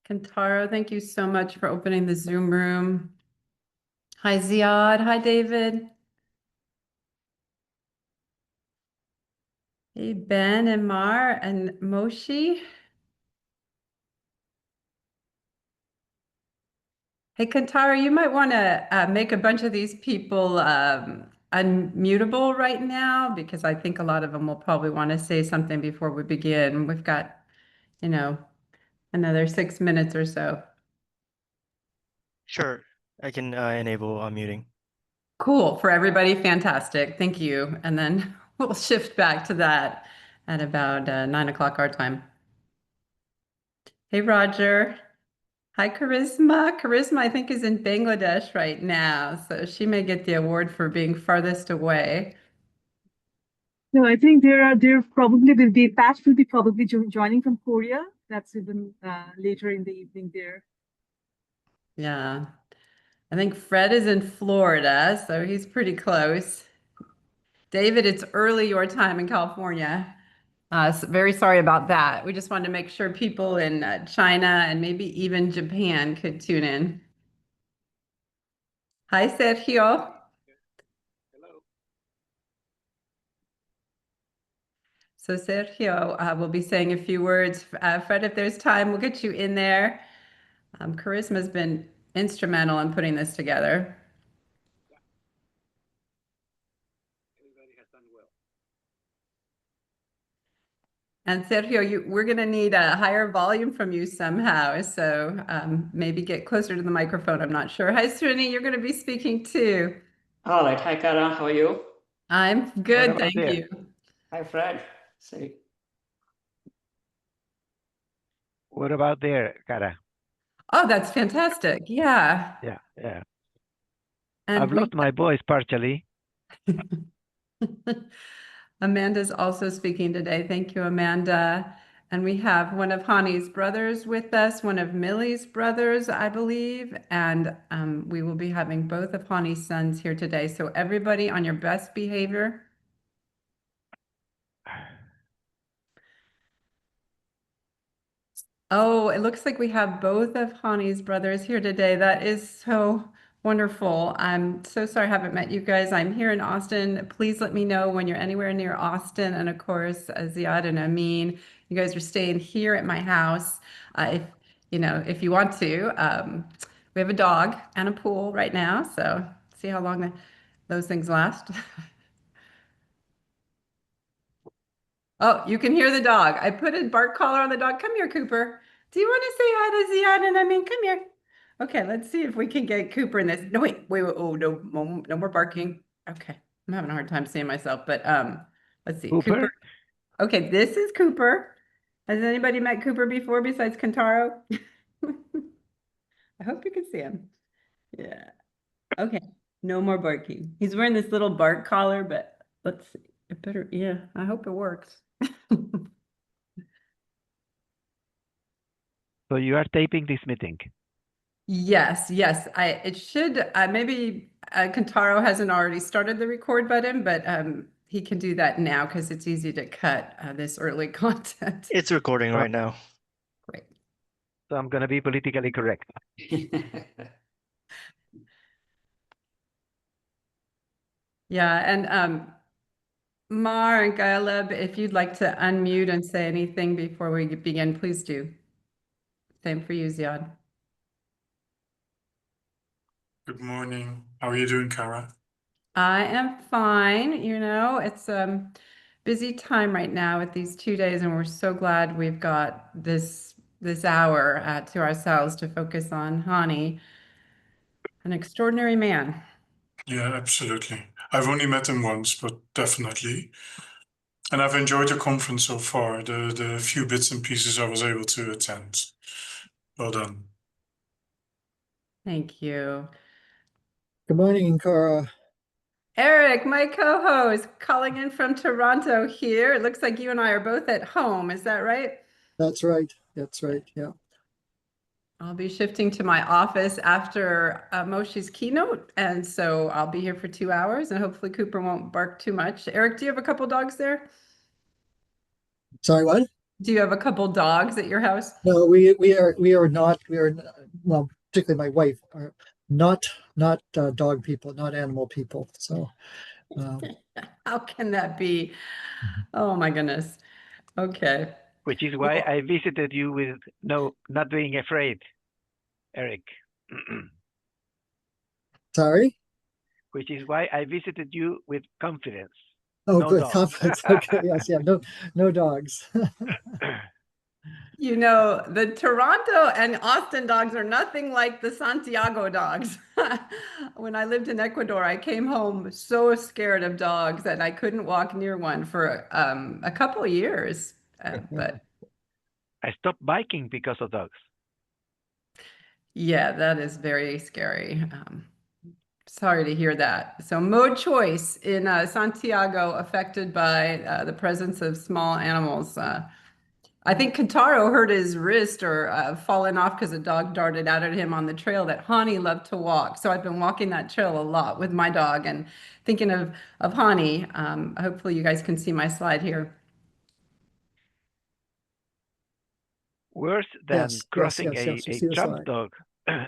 Kantaro, thank you so much for opening the Zoom room. Hi, Ziad. Hi, David. Hey, Ben and Mar and Moshe. Hey, Kantaro, you might want to make a bunch of these people unmutable right now because I think a lot of them will probably want to say something before we begin. We've got, you know, another 6 minutes or so. Sure, I can enable unmuting. Cool. For everybody, fantastic. Thank you. And then we'll shift back to that at about 9 o'clock our time. Hey, Roger. Hi, Charisma. Charisma, I think, is in Bangladesh right now, so she may get the award for being farthest away. No, I think there probably will be Pat will be probably joining from Korea. That's even later in the evening there. Yeah. I think Fred is in Florida, so he's pretty close. David, it's early your time in California. So very sorry about that. We just wanted to make sure people in China and maybe even Japan could tune in. Hi, Sergio. Hello. So Sergio will be saying a few words. Fred, if there's time, we'll get you in there. Charisma's been instrumental in putting this together. Yeah. Everybody has done well. And Sergio, we're going to need a higher volume from you somehow. So maybe get closer to the microphone. I'm not sure. Hi, Srini, you're going to be speaking too. All right. Hi, Kara. How are you? I'm What good, about thank there? you. Hi, Fred. Say, What about there, Kara? Oh, that's fantastic. Yeah. Yeah. And I've lost my voice partially. Amanda's also speaking today. Thank you, Amanda. And we have one of Hani's brothers with us, one of Millie's brothers, I believe. And we will be having both of Hani's sons here today. So everybody on your best behavior. Oh, it looks like we have both of Hani's brothers here today. That is so wonderful. I'm so sorry I haven't met you guys. I'm here in Austin. Please let me know when you're anywhere near Austin. And of course, Ziad and Amin, you guys are staying here at my house. If you want to. We have a dog and a pool right now, so see how long those things last. Oh, you can hear the dog. I put a bark collar on the dog. Come here, Cooper. Do you want to say hi to Ziad and Amin? Come here. Okay, let's see if we can get Cooper in this. No, wait. Oh, no, no more barking. Okay, I'm having a hard time seeing myself, but let's see. Cooper. Cooper? Okay, this is Cooper. Has anybody met Cooper before besides Kantaro? I hope you can see him. Yeah. Okay, no more barking. He's wearing this little bark collar, but let's see. It better, yeah, I hope it works. So you are taping this meeting. Yes, yes. It should maybe Kantaro hasn't already started the record button, but he can do that now because it's easy to cut this early content. It's recording right now. Great. So I'm going to be politically correct. Yeah, and Mar and Galeb, if you'd like to unmute and say anything before we begin, please do. Same for you, Ziad. Good morning. How are you doing, Kara? I am fine. It's busy time right now with these 2 days, and we're so glad we've got this hour to ourselves to focus on Hani, an extraordinary man. Yeah, absolutely. I've only met him once, but definitely. And I've enjoyed the conference so far, the few bits and pieces I was able to attend. Well done. Thank you. Good morning, Cora. Eric, my co-host, calling in from Toronto here. It looks like you and I are both at home. Is that right? That's right. That's right. Yeah. I'll be shifting to my office after Moshe's keynote, and so I'll be here for 2 hours, and hopefully Cooper won't bark too much. Eric, do you have a couple dogs there? Sorry, what? Do you have a couple dogs at your house? No, we are not, well, particularly my wife, are not dog people, not animal people. So, uh, How can that be? Oh my goodness. Okay. Which is why Well, I visited you with not being afraid, Eric. sorry. Which is why I visited you with confidence. Oh, No good. dogs. Confidence. Okay. Yes. Yeah. No dogs. you know, the Toronto and Austin dogs are nothing like the Santiago dogs. When I lived in Ecuador, I came home so scared of dogs that I couldn't walk near one for a couple of years. But I stopped biking because of dogs. yeah, that is very scary. Sorry to hear that. So mode choice in Santiago affected by the presence of small animals. I think Kentaro hurt his wrist or fallen off because a dog darted out at him on the trail that Hani loved to walk. So I've been walking that trail a lot with my dog and thinking of Hani. Hopefully you guys can see my slide here. Worse than Yes. Yes. crossing Yes. Yes. We a see the tramp slide. dog,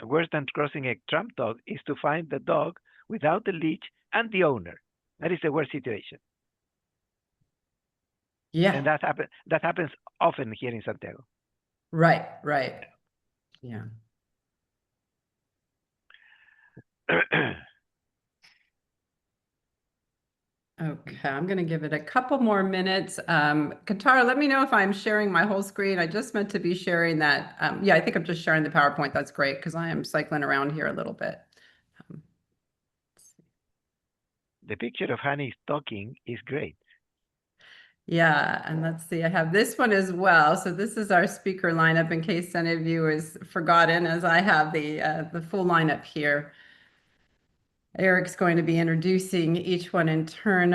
worse than crossing a tramp dog is to find the dog without the leash and the owner. That is the worst situation. Yeah, And that happens often here in Santiago. right, right. Yeah. Okay, I'm going to give it a couple more minutes. Katara, let me know if I'm sharing my whole screen. I just meant to be sharing that. Yeah, I think I'm just sharing the PowerPoint. That's great because I am cycling around here a little bit. Um, The picture of Hani talking is great. yeah, and let's see, I have this one as well. So this is our speaker lineup in case any of you is forgotten, as I have the full lineup here. Eric's going to be introducing each one in turn,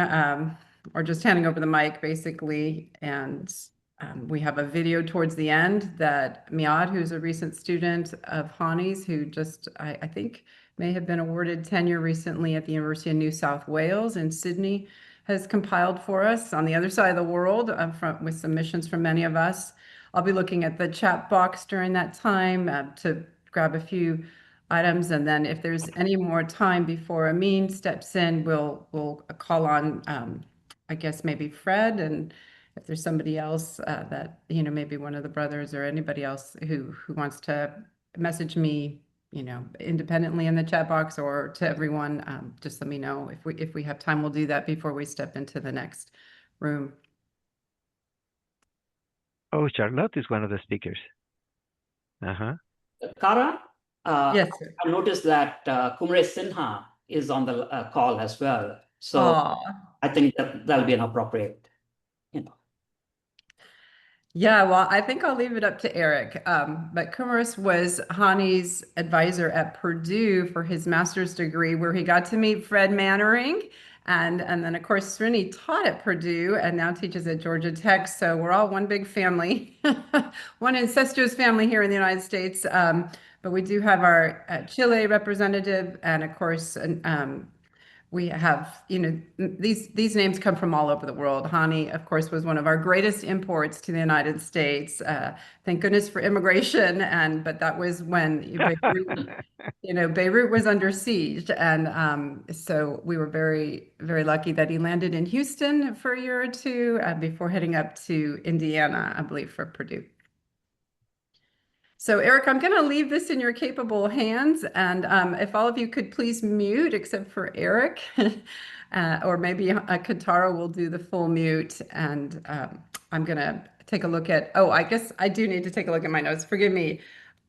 or just handing over the mic basically. And we have a video towards the end that Miad, who's a recent student of Hani's, who just, I think, may have been awarded tenure recently at the University of New South Wales in Sydney, has compiled for us on the other side of the world with submissions from many of us. I'll be looking at the chat box during that time to grab a few items. And then if there's any more time before Amin steps in, we'll call on, I guess, maybe Fred. And if there's somebody else that, maybe one of the brothers or anybody else who wants to message me, independently in the chat box or to everyone, just let me know. If we have time, we'll do that before we step into the next room. Oh, Charlotte is one of the speakers. Kara, Yes, sir. I noticed that Kumre Sinha is on the call as well. So Aw. I think that'll be an appropriate, Yeah, well, I think I'll leave it up to Eric. But Kumaris was Hani's advisor at Purdue for his master's degree, where he got to meet Fred Mannering. And then, of course, Srini taught at Purdue and now teaches at Georgia Tech. So we're all one big family, one incestuous family here in the United States. But we do have our Chile representative and, of course, we have, these names come from all over the world. Hani, of course, was one of our greatest imports to the United States. Thank goodness for immigration, but that was when Beirut was under siege, and so we were very, very lucky that he landed in Houston for a year or two before heading up to Indiana, I believe, for Purdue. So Eric, I'm going to leave this in your capable hands. And if all of you could please mute, except for Eric, or maybe Katara will do the full mute. And I'm going to take a look at, I guess I do need to take a look at my notes. Forgive me.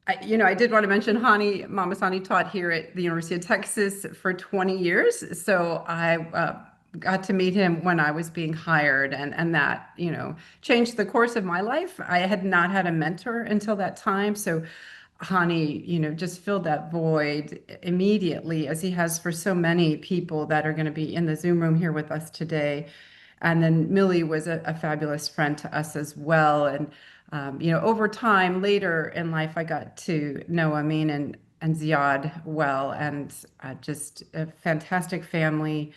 I did want to mention Hani Mahmassani taught here at the University of Texas for 20 years. So I got to meet him when I was being hired, and that, changed the course of my life. I had not had a mentor until that time. So Hani, just filled that void immediately, as he has for so many people that are going to be in the Zoom room here with us today. And then Millie was a fabulous friend to us as well. And over time, later in life, I got to know Amin and Ziad well, and just a fantastic family.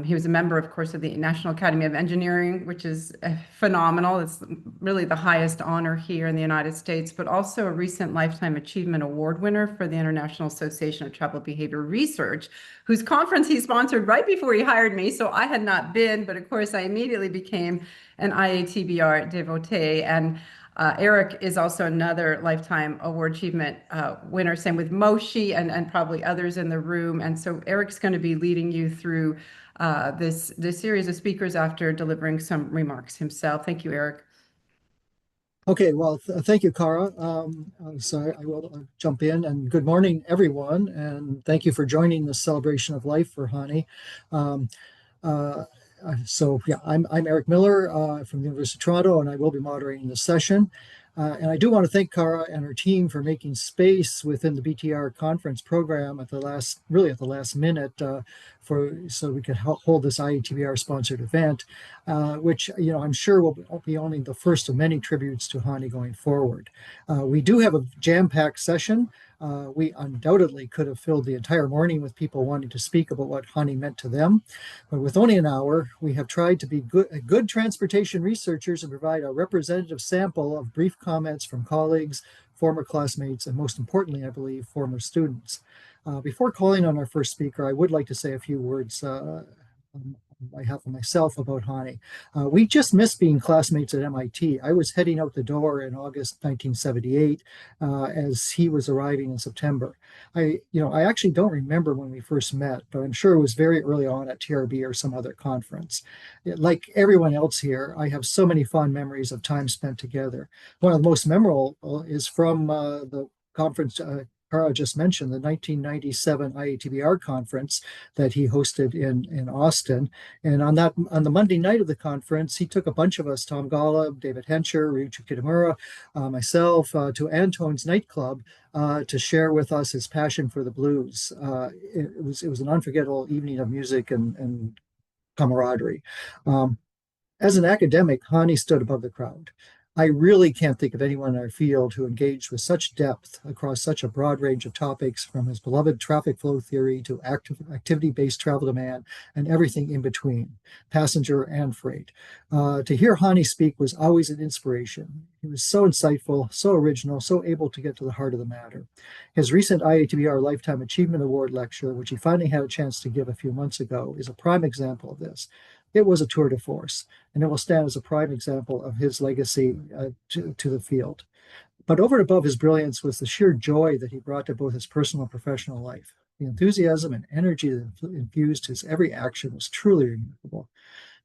He was a member, of course, of the National Academy of Engineering, which is phenomenal. It's really the highest honor here in the United States, but also a recent Lifetime Achievement Award winner for the International Association of Travel Behavior Research, whose conference he sponsored right before he hired me. So I had not been, but of course, I immediately became an IATBR devotee. And Eric is also another Lifetime Award Achievement winner, same with Moshe and probably others in the room. And so Eric's going to be leading you through this series of speakers after delivering some remarks himself. Thank you, Eric. Okay, well, thank you, Cara. So I will jump in, and good morning, everyone, and thank you for joining this celebration of life for Hani. I'm Eric Miller from the University of Toronto, and I will be moderating this session. And I do want to thank Cara and her team for making space within the BTR conference program at the last minute, so we could hold this IATBR sponsored event, which I'm sure will be only the first of many tributes to Hani going forward. We do have a jam-packed session. We undoubtedly could have filled the entire morning with people wanting to speak about what Hani meant to them. But with only an hour, we have tried to be good transportation researchers and provide a representative sample of brief comments from colleagues, former classmates, and most importantly, I believe, former students. Before calling on our first speaker, I would like to say a few words on behalf of myself about Hani. We just missed being classmates at MIT. I was heading out the door in August 1978 as he was arriving in September. I actually don't remember when we first met, but I'm sure it was very early on at TRB or some other conference. Like everyone else here, I have so many fond memories of time spent together. One of the most memorable is from the conference Cara just mentioned, the 1997 IATBR conference that he hosted in Austin. And on the Monday night of the conference, he took a bunch of us, Tom Golub, David Hencher, Ryuichi Kitamura, myself, to Antone's nightclub to share with us his passion for the blues. It was an unforgettable evening of music and camaraderie. As an academic, Hani stood above the crowd. I really can't think of anyone in our field who engaged with such depth across such a broad range of topics, from his beloved traffic flow theory to activity-based travel demand and everything in between, passenger and freight. To hear Hani speak was always an inspiration. He was so insightful, so original, so able to get to the heart of the matter. His recent IATBR Lifetime Achievement Award lecture, which he finally had a chance to give a few months ago, is a prime example of this. It was a tour de force, and it will stand as a prime example of his legacy to the field. But over and above his brilliance was the sheer joy that he brought to both his personal and professional life. The enthusiasm and energy that infused his every action was truly remarkable.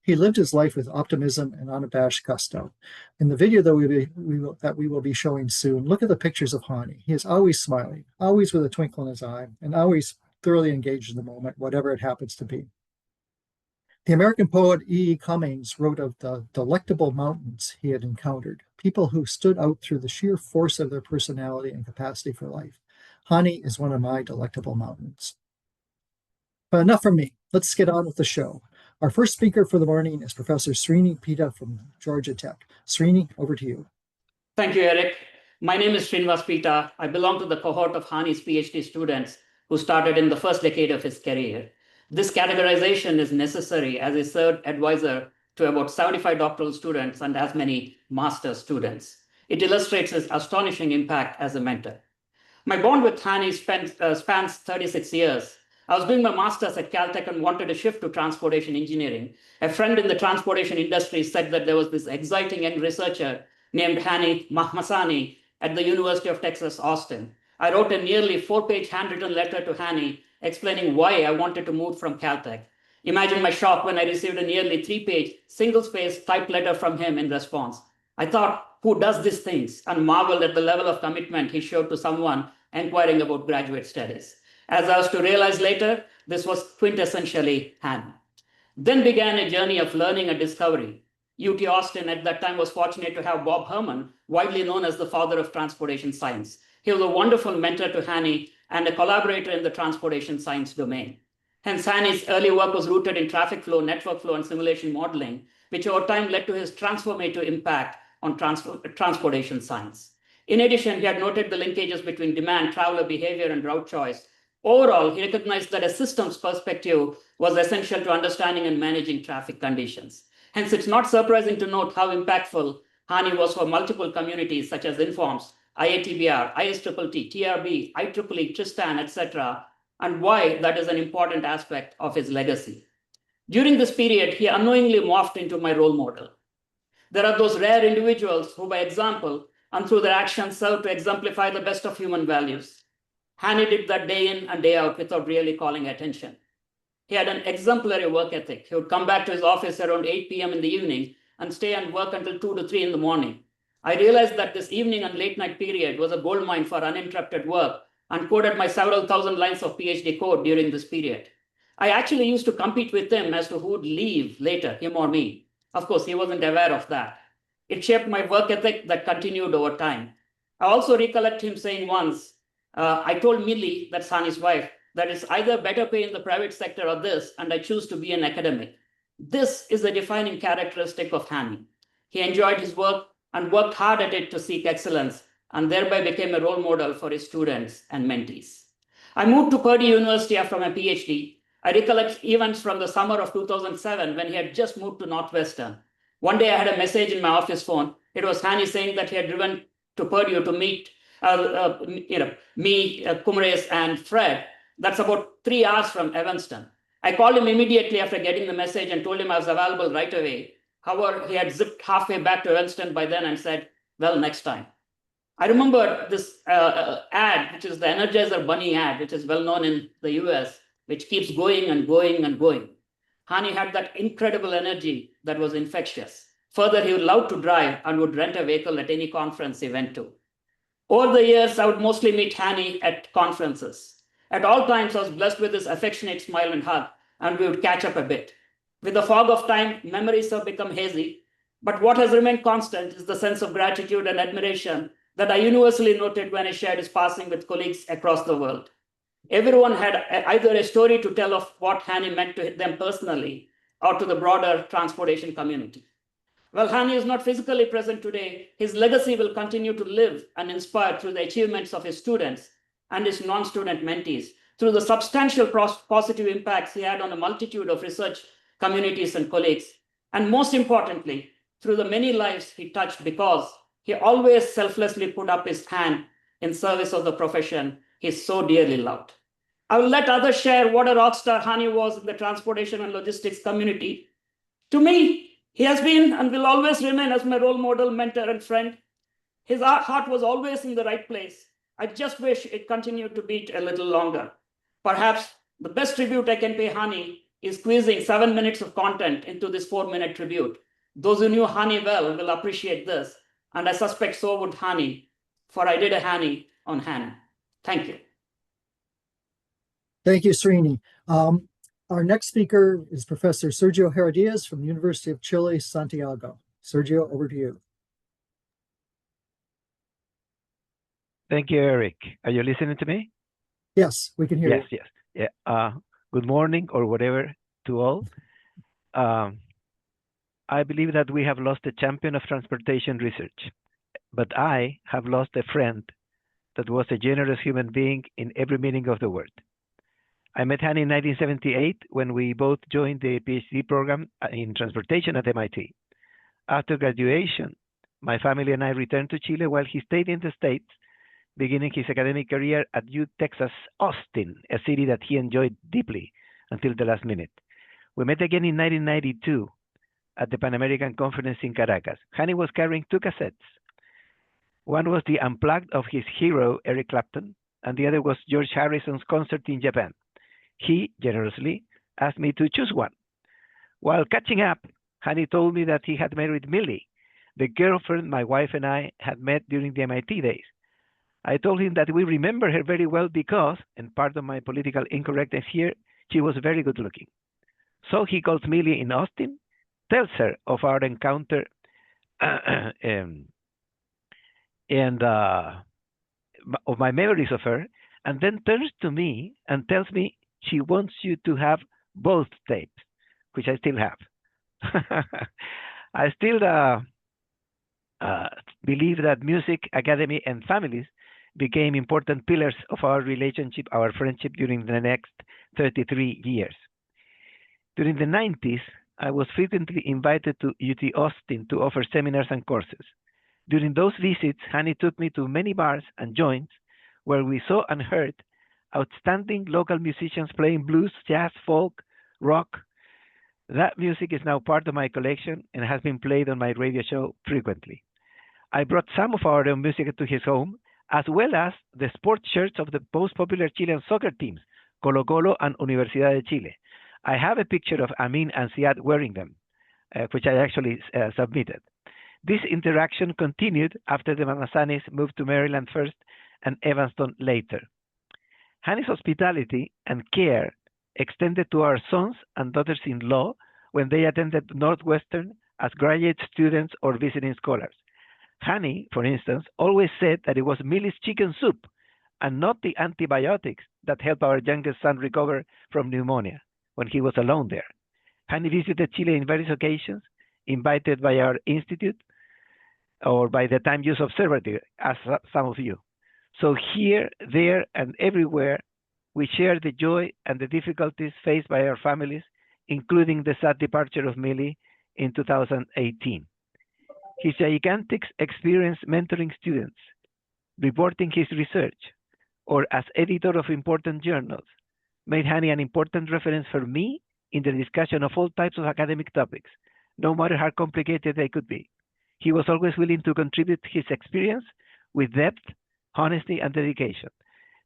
He lived his life with optimism and unabashed gusto. In the video that we will be showing soon, look at the pictures of Hani. He is always smiling, always with a twinkle in his eye, and always thoroughly engaged in the moment, whatever it happens to be. The American poet E. Cummings wrote of the delectable mountains he had encountered, people who stood out through the sheer force of their personality and capacity for life. Hani is one of my delectable mountains. But enough from me. Let's get on with the show. Our first speaker for the morning is Professor Srini Pita from Georgia Tech. Srini, over to you. Thank you, Eric. My name is Srinivas Pita. I belong to the cohort of Hani's PhD students who started in the first decade of his career. This categorization is necessary as a served advisor to about 75 doctoral students and as many master's students. It illustrates his astonishing impact as a mentor. My bond with Hani spans 36 years. I was doing my master's at Caltech and wanted to shift to transportation engineering. A friend in the transportation industry said that there was this exciting young researcher named Hani Mahmassani at the University of Texas, Austin. I wrote a nearly 4-page handwritten letter to Hani explaining why I wanted to move from Caltech. Imagine my shock when I received a nearly 3-page, single-spaced typed letter from him in response. I thought, who does these things? And marveled at the level of commitment he showed to someone inquiring about graduate studies. As I was to realize later, this was quintessentially Hani. Then began a journey of learning and discovery. UT Austin at that time was fortunate to have Bob Herman, widely known as the father of transportation science. He was a wonderful mentor to Hani and a collaborator in the transportation science domain. Hence, Hani's early work was rooted in traffic flow, network flow, and simulation modeling, which over time led to his transformative impact on transportation science. In addition, he had noted the linkages between demand, traveler behavior, and route choice Overall, he recognized that a systems perspective was essential to understanding and managing traffic conditions. Hence, it's not surprising to note how impactful Hani was for multiple communities such as Informs, IATBR, ISTTT, TRB, IEEE, Tristan, etc., and why that is an important aspect of his legacy. During this period, he unknowingly morphed into my role model. There are those rare individuals who, by example and through their actions, serve to exemplify the best of human values. Hani did that day in and day out without really calling attention. He had an exemplary work ethic. He would come back to his office around 8 p.m. in the evening and stay and work until 2 to 3 in the morning. I realized that this evening and late night period was a goldmine for uninterrupted work and coded my several thousand lines of PhD code during this period. I actually used to compete with him as to who would leave later, him or me. Of course, he wasn't aware of that. It shaped my work ethic that continued over time. I also recollect him saying once, I told Millie, that's Hani's wife, that it's either better pay in the private sector or this, and I choose to be an academic. This is a defining characteristic of Hani. He enjoyed his work and worked hard at it to seek excellence, and thereby became a role model for his students and mentees. I moved to Purdue University after my PhD. I recollect events from the summer of 2007 when he had just moved to Northwestern. One day I had a message in my office phone. It was Hani saying that he had driven to Purdue to meet me, Kumres, and Fred. That's about 3 hours from Evanston. I called him immediately after getting the message and told him I was available right away. However, he had zipped halfway back to Evanston by then and said, well, next time. I remember this ad, which is the Energizer Bunny ad, which is well known in the US, which keeps going and going and going. Hani had that incredible energy that was infectious. Further, he would love to drive and would rent a vehicle at any conference he went to. Over the years, I would mostly meet Hani at conferences. At all times, I was blessed with his affectionate smile and hug, and we would catch up a bit. With the fog of time, memories have become hazy, but what has remained constant is the sense of gratitude and admiration that I universally noted when I shared his passing with colleagues across the world. Everyone had either a story to tell of what Hani meant to them personally or to the broader transportation community. While Hani is not physically present today, his legacy will continue to live and inspire through the achievements of his students and his non-student mentees, through the substantial positive impacts he had on a multitude of research communities and colleagues, and most importantly, through the many lives he touched because he always selflessly put up his hand in service of the profession he so dearly loved. I will let others share what a rock star Hani was in the transportation and logistics community. To me, he has been and will always remain as my role model, mentor, and friend. His heart was always in the right place. I just wish it continued to beat a little longer. Perhaps the best tribute I can pay Hani is squeezing 7 minutes of content into this 4-minute tribute. Those who knew Hani well will appreciate this, and I suspect so would Hani, for I did a Hani on Hani. Thank you. Thank you, Srini. Our next speaker is Professor Sergio Heredias from the University of Chile, Santiago. Sergio, over to you. Thank you, Eric. Are you listening to me? Yes, we can hear you. Yes. Yeah. Good morning or whatever to all. I believe that we have lost a champion of transportation research, but I have lost a friend that was a generous human being in every meaning of the word. I met Hani in 1978 when we both joined the PhD program in transportation at MIT. After graduation, my family and I returned to Chile while he stayed in the States, beginning his academic career at Texas Austin, a city that he enjoyed deeply until the last minute. We met again in 1992 at the Pan American Conference in Caracas. Hani was carrying 2 cassettes. One was the Unplugged of his hero, Eric Clapton, and the other was George Harrison's concert in Japan. He generously asked me to choose one. While catching up, Hani told me that he had married Millie, the girlfriend my wife and I had met during the MIT days. I told him that we remember her very well because, and part of my political incorrectness here, she was very good looking. So he calls Millie in Austin, tells her of our encounter, and of my memories of her, and then turns to me and tells me she wants you to have both tapes, which I still have. I still believe that music, academy, and families became important pillars of our relationship, our friendship during the next 33 years. During the 90s, I was frequently invited to UT Austin to offer seminars and courses. During those visits, Hani took me to many bars and joints where we saw and heard outstanding local musicians playing blues, jazz, folk, rock. That music is now part of my collection and has been played on my radio show frequently. I brought some of our own music to his home, as well as the sports shirts of the most popular Chilean soccer teams, Colo Colo and Universidad de Chile. I have a picture of Amin and Siad wearing them, which I actually submitted. This interaction continued after the Mahmassanis moved to Maryland first and Evanston later. Hani's hospitality and care extended to our sons and daughters-in-law when they attended Northwestern as graduate students or visiting scholars. Hani, for instance, always said that it was Millie's chicken soup and not the antibiotics that helped our youngest son recover from pneumonia when he was alone there. Hani visited Chile in various occasions, invited by our institute or by the Time Use Observatory, as some of you. So here, there, and everywhere, we share the joy and the difficulties faced by our families, including the sad departure of Millie in 2018. His gigantic experience mentoring students, reporting his research, or as editor of important journals, made Hani an important reference for me in the discussion of all types of academic topics, no matter how complicated they could be. He was always willing to contribute his experience with depth, honesty, and dedication.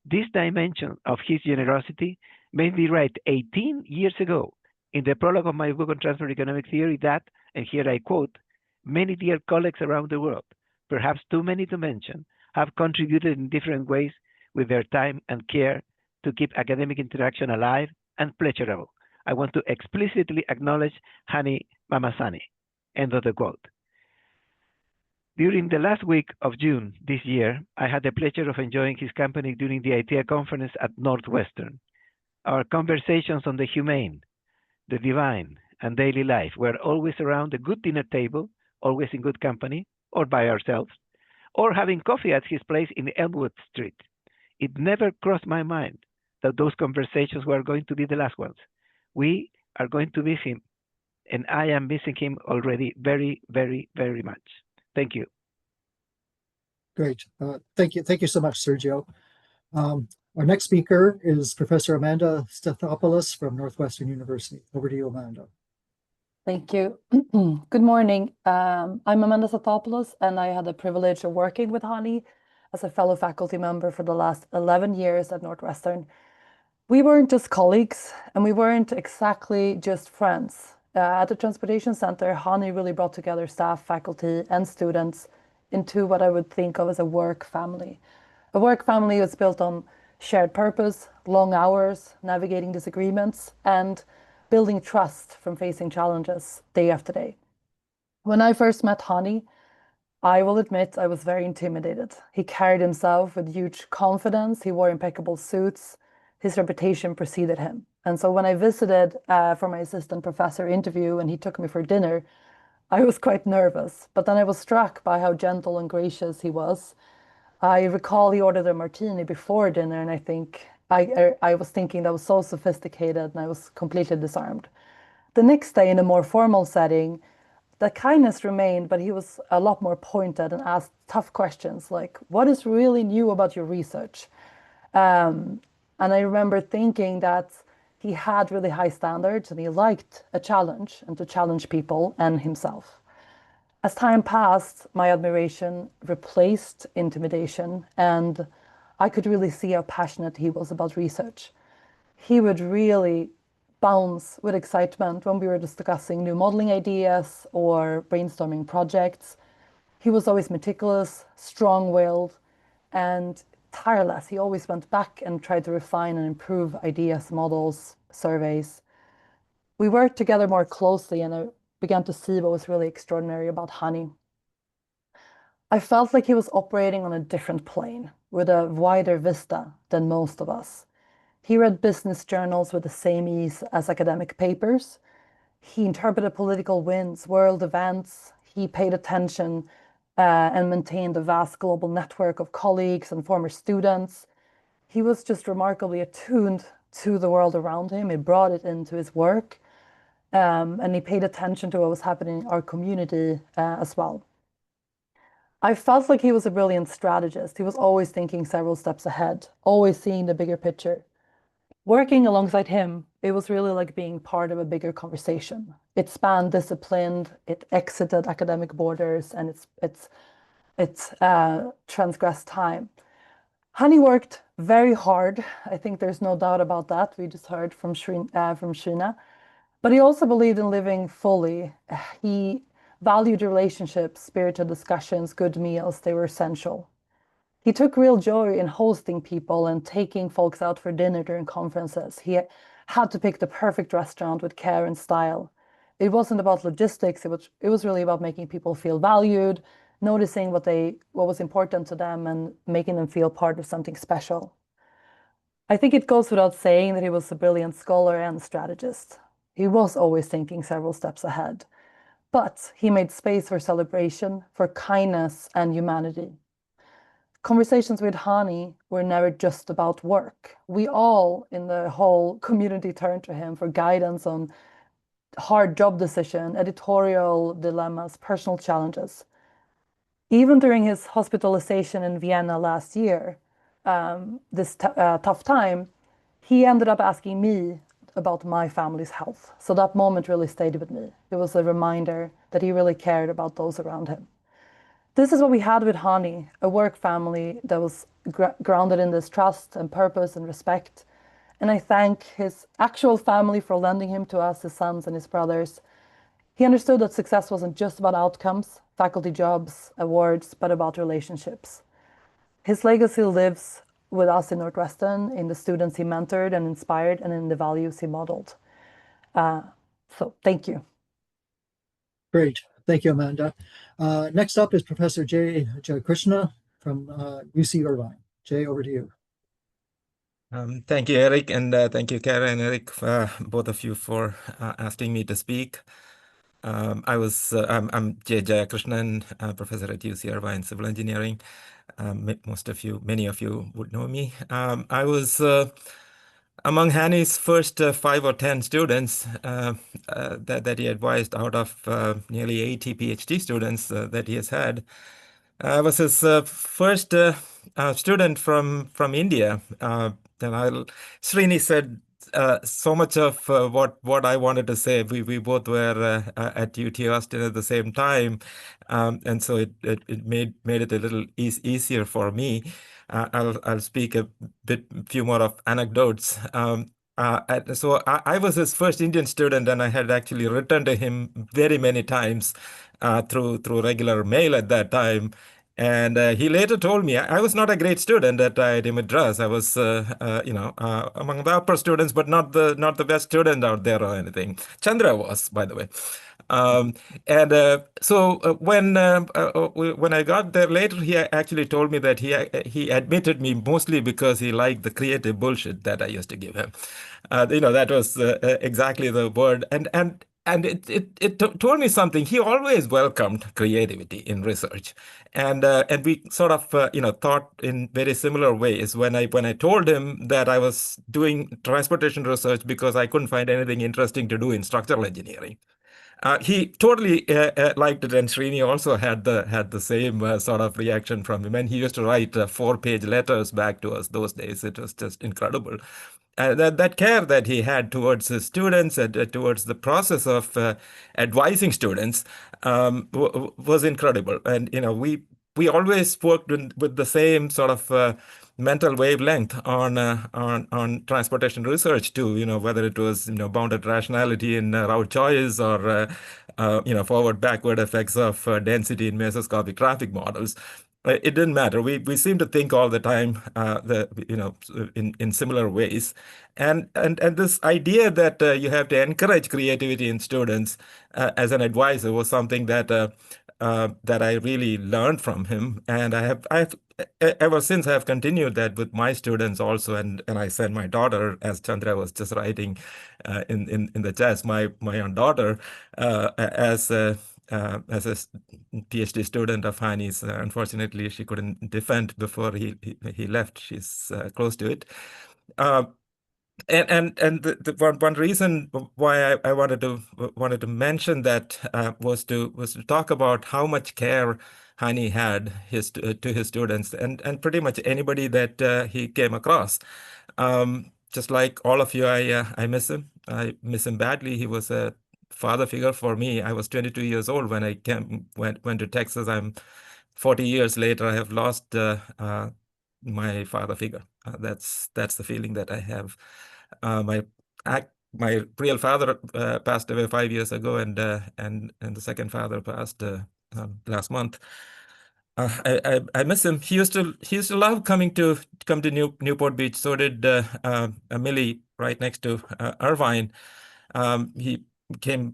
This dimension of his generosity made me write 18 years ago in the prologue of my book on transport economic theory that, and here I quote, many dear colleagues around the world, perhaps too many to mention, have contributed in different ways with their time and care to keep academic interaction alive and pleasurable. I want to explicitly acknowledge Hani Mahmassani. End of the quote. During the last week of June this year, I had the pleasure of enjoying his company during the ITEA conference at Northwestern. Our conversations on the humane, the divine, and daily life were always around a good dinner table, always in good company, or by ourselves, or having coffee at his place in Elmwood Street. It never crossed my mind that those conversations were going to be the last ones. We are going to miss him, and I am missing him already very, very, very much. Thank you. Great. Thank you. Thank you so much, Sergio. Our next speaker is Professor Amanda Stathopoulos from Northwestern University. Over to you, Amanda. Thank you. Good morning. I'm Amanda Stathopoulos, and I had the privilege of working with Hani as a fellow faculty member for the last 11 years at Northwestern. We weren't just colleagues, and we weren't exactly just friends. At the Transportation Center, Hani really brought together staff, faculty, and students into what I would think of as a work family. A work family that's built on shared purpose, long hours, navigating disagreements, and building trust from facing challenges day after day. When I first met Hani, I will admit I was very intimidated. He carried himself with huge confidence. He wore impeccable suits. His reputation preceded him. And so when I visited for my assistant professor interview and he took me for dinner, I was quite nervous. But then I was struck by how gentle and gracious he was. I recall he ordered a martini before dinner, and I think I was thinking that was so sophisticated, and I was completely disarmed. The next day, in a more formal setting, the kindness remained, but he was a lot more pointed and asked tough questions like, what is really new about your research? And I remember thinking that he had really high standards and he liked a challenge and to challenge people and himself. As time passed, my admiration replaced intimidation, and I could really see how passionate he was about research. He would really bounce with excitement when we were discussing new modeling ideas or brainstorming projects. He was always meticulous, strong-willed, and tireless. He always went back and tried to refine and improve ideas, models, surveys. We worked together more closely, and I began to see what was really extraordinary about Hani. I felt like he was operating on a different plane with a wider vista than most of us. He read business journals with the same ease as academic papers. He interpreted political winds, world events. He paid attention and maintained a vast global network of colleagues and former students. He was just remarkably attuned to the world around him. He brought it into his work, and he paid attention to what was happening in our community as well. I felt like he was a brilliant strategist. He was always thinking several steps ahead, always seeing the bigger picture. Working alongside him, it was really like being part of a bigger conversation. It spanned discipline, it exited academic borders, and it's transgressed time. Hani worked very hard. I think there's no doubt about that. We just heard from Shrina. But he also believed in living fully. He valued relationships, spiritual discussions, good meals. They were essential. He took real joy in hosting people and taking folks out for dinner during conferences. He had to pick the perfect restaurant with care and style. It wasn't about logistics. It was really about making people feel valued, noticing what was important to them, and making them feel part of something special. I think it goes without saying that he was a brilliant scholar and strategist. He was always thinking several steps ahead, but he made space for celebration, for kindness and humanity. Conversations with Hani were never just about work. We all in the whole community turned to him for guidance on hard job decision, editorial dilemmas, personal challenges. Even during his hospitalization in Vienna last year, this tough time, he ended up asking me about my family's health. So that moment really stayed with me. It was a reminder that he really cared about those around him. This is what we had with Hani, a work family that was grounded in this trust and purpose and respect. And I thank his actual family for lending him to us, his sons and his brothers. He understood that success wasn't just about outcomes, faculty jobs, awards, but about relationships. His legacy lives with us in Northwestern, in the students he mentored and inspired, and in the values he modeled. So thank you. Great. Thank you, Amanda. Next up is Professor Jay Krishna from UC Irvine. Jay, over to you. Thank you, Eric, and thank you, Kara and Eric, both of you for asking me to speak. I'm Jay Jayakrishnan, professor at UC Irvine Civil Engineering. Many of you would know me. I was among Hani's first 5 or 10 students that he advised out of nearly 80 PhD students that he has had. I was his first student from India. Srini said so much of what I wanted to say. We both were at UT Austin at the same time, and so it made it a little easier for me. I'll speak a few more of anecdotes. So I was his first Indian student, and I had actually written to him very many times through regular mail at that time. And he later told me I was not a great student at IIT Madras. I was, among the upper students, but not the best student out there or anything. Chandra was, by the way. So when I got there later, he actually told me that he admitted me mostly because he liked the creative bullshit that I used to give him. That was exactly the word. And it told me something. He always welcomed creativity in research, and we sort of thought in very similar ways. When I told him that I was doing transportation research because I couldn't find anything interesting to do in structural engineering, he totally liked it, and Srini also had the same sort of reaction from him. And he used to write 4-page letters back to us those days. It was just incredible. That care that he had towards his students and towards the process of advising students was incredible. And we always worked with the same sort of mental wavelength on transportation research too. Whether it was bounded rationality in route choice or forward backward effects of density in mesoscopic traffic models. It didn't matter. We seem to think all the time, in similar ways, and this idea that you have to encourage creativity in students as an advisor was something that I really learned from him, and I've ever since I have continued that with my students also, and I sent my daughter, as Chandra was just writing in the chat, my own daughter as as a PhD student of Hani's. Unfortunately, she couldn't defend before he left. She's close to it. And the one reason why I wanted to mention that was to talk about how much care Hani had to his students and pretty much anybody that he came across. Just like all of you, I miss him. I miss him badly. He was a father figure for me. I was 22 years old when I went to Texas. I'm 40 years later. I have lost my father figure. That's the feeling that I have. My real father passed away 5 years ago, and the second father passed last month. I miss him. He used to love coming to Newport Beach. So did Millie, right next to Irvine. He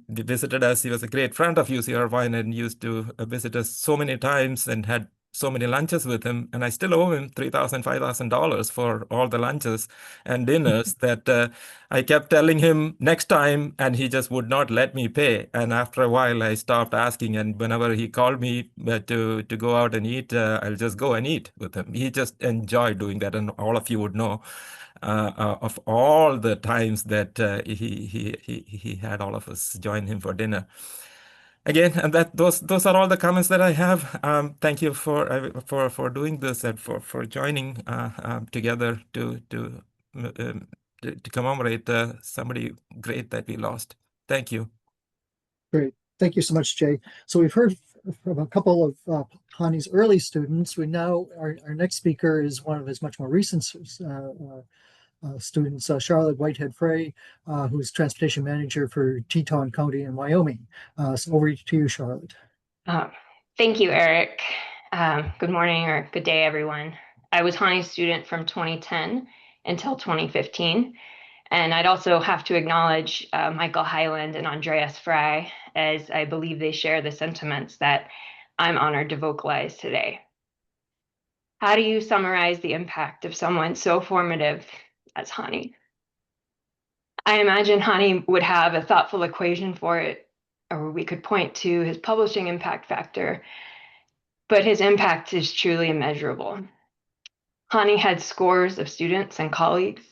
visited us. He was a great friend of UC Irvine and used to visit us so many times and had so many lunches with him. And I still owe him $3,000, $5,000 for all the lunches and dinners that I kept telling him next time, and he just would not let me pay. And after a while, I stopped asking. And whenever he called me to go out and eat, I'll just go and eat with him. He just enjoyed doing that. And all of you would know of all the times that he had all of us join him for dinner. Again, and those are all the comments that I have. Thank you for doing this and for joining together to commemorate somebody great that we lost. Thank you. Great. Thank you so much, Jay. So we've heard from a couple of Hani's early students. Our next speaker is one of his much more recent students, Charlotte Whitehead Frey, who's transportation manager for Teton County in Wyoming. So over to you, Charlotte. Thank you, Eric. Good morning or good day, everyone. I was Hani's student from 2010 until 2015. And I'd also have to acknowledge Michael Hyland and Andreas Frey, as I believe they share the sentiments that I'm honored to vocalize today. How do you summarize the impact of someone so formative as Hani? I imagine Hani would have a thoughtful equation for it, or we could point to his publishing impact factor, but his impact is truly immeasurable. Hani had scores of students and colleagues,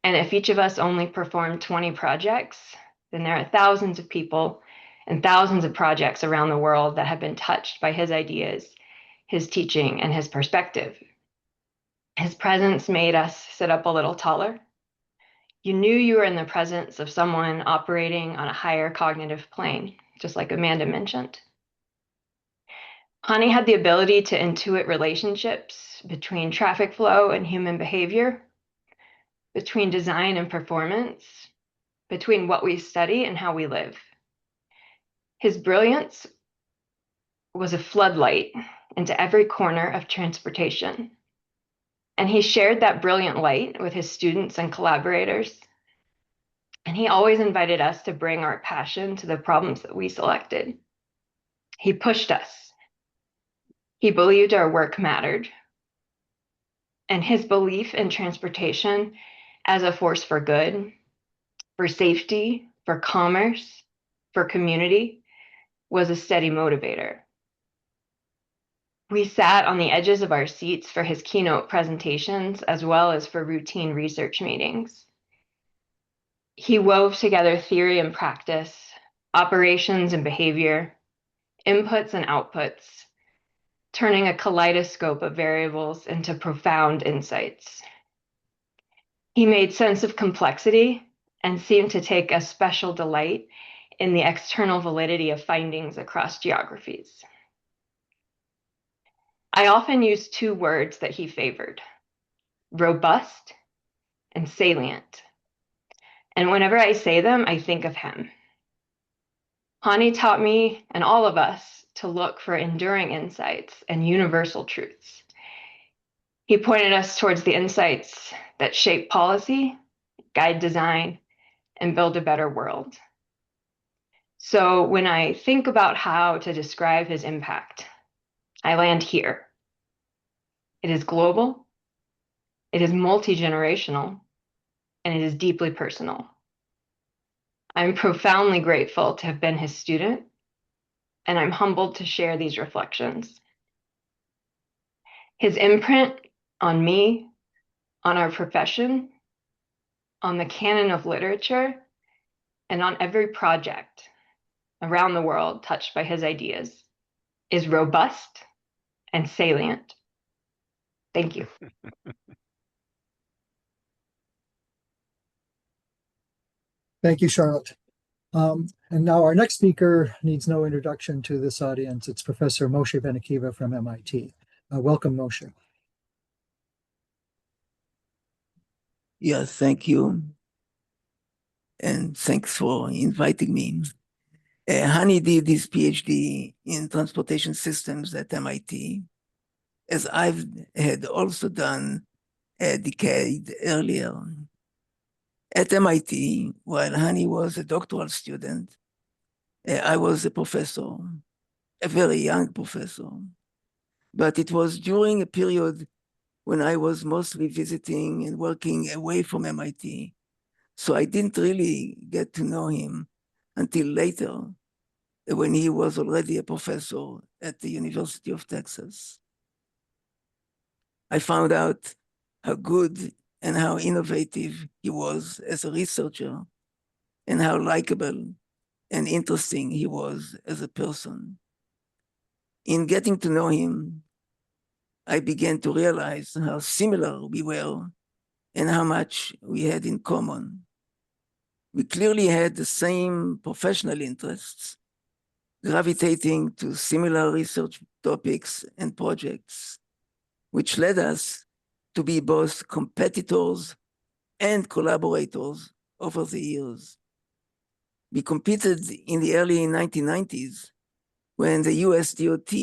and if each of us only performed 20 projects, then there are thousands of people and thousands of projects around the world that have been touched by his ideas, his teaching, and his perspective. His presence made us sit up a little taller. You knew you were in the presence of someone operating on a higher cognitive plane, just like Amanda mentioned. Hani had the ability to intuit relationships between traffic flow and human behavior, between design and performance, between what we study and how we live. His brilliance was a floodlight into every corner of transportation. And he shared that brilliant light with his students and collaborators. And he always invited us to bring our passion to the problems that we selected. He pushed us. He believed our work mattered. And his belief in transportation as a force for good, for safety, for commerce, for community, was a steady motivator. We sat on the edges of our seats for his keynote presentations, as well as for routine research meetings. He wove together theory and practice, operations and behavior, inputs and outputs, turning a kaleidoscope of variables into profound insights. He made sense of complexity and seemed to take a special delight in the external validity of findings across geographies. I often use two words that he favored: robust and salient. And whenever I say them, I think of him. Hani taught me and all of us to look for enduring insights and universal truths. He pointed us towards the insights that shape policy, guide design, and build a better world. So when I think about how to describe his impact, I land here. It is global, it is multi-generational, and it is deeply personal. I'm profoundly grateful to have been his student and I'm humbled to share these reflections. His imprint on me, on our profession, on the canon of literature, and on every project around the world touched by his ideas is robust and salient. Thank you. Thank you, Charlotte. And now our next speaker needs no introduction to this audience. It's Professor Moshe Ben-Akiva from MIT. Welcome, Moshe. Yeah, thank you. And thanks for inviting me. Hani did his PhD in transportation systems at MIT, as I've had also done a decade earlier. At MIT, while Hani was a doctoral student, I was a professor, a very young professor. But it was during a period when I was mostly visiting and working away from MIT. So I didn't really get to know him until later, when he was already a professor at the University of Texas. I found out how good and how innovative he was as a researcher, and how likable and interesting he was as a person. In getting to know him, I began to realize how similar we were and how much we had in common. We clearly had the same professional interests, gravitating to similar research topics and projects, which led us to be both competitors and collaborators over the years. We competed in the early 1990s when the US DOT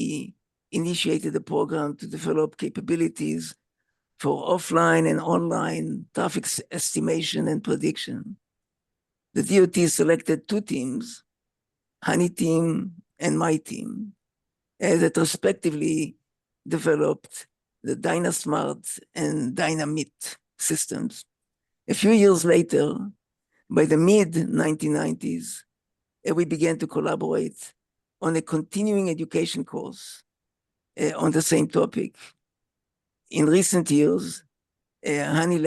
initiated a program to develop capabilities for offline and online traffic estimation and prediction. The DOT selected two teams, Hani team and my team, that respectively developed the DynaSmart and DynaMeet systems. A few years later, by the mid-1990s, we began to collaborate on a continuing education course on the same topic. In recent years, Hani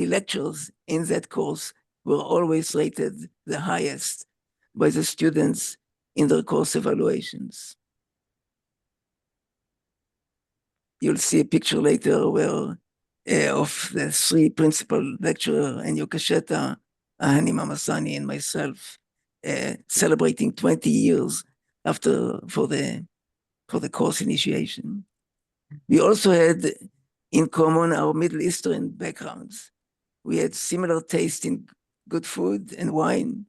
lectures in that course were always rated the highest by the students in their course evaluations. You'll see a picture later where of the three principal lecturer, Enyo Kasheta, Hani, Mahmassani, and myself, celebrating 20 years for the course initiation. We also had in common our Middle Eastern backgrounds. We had similar taste in good food and wine,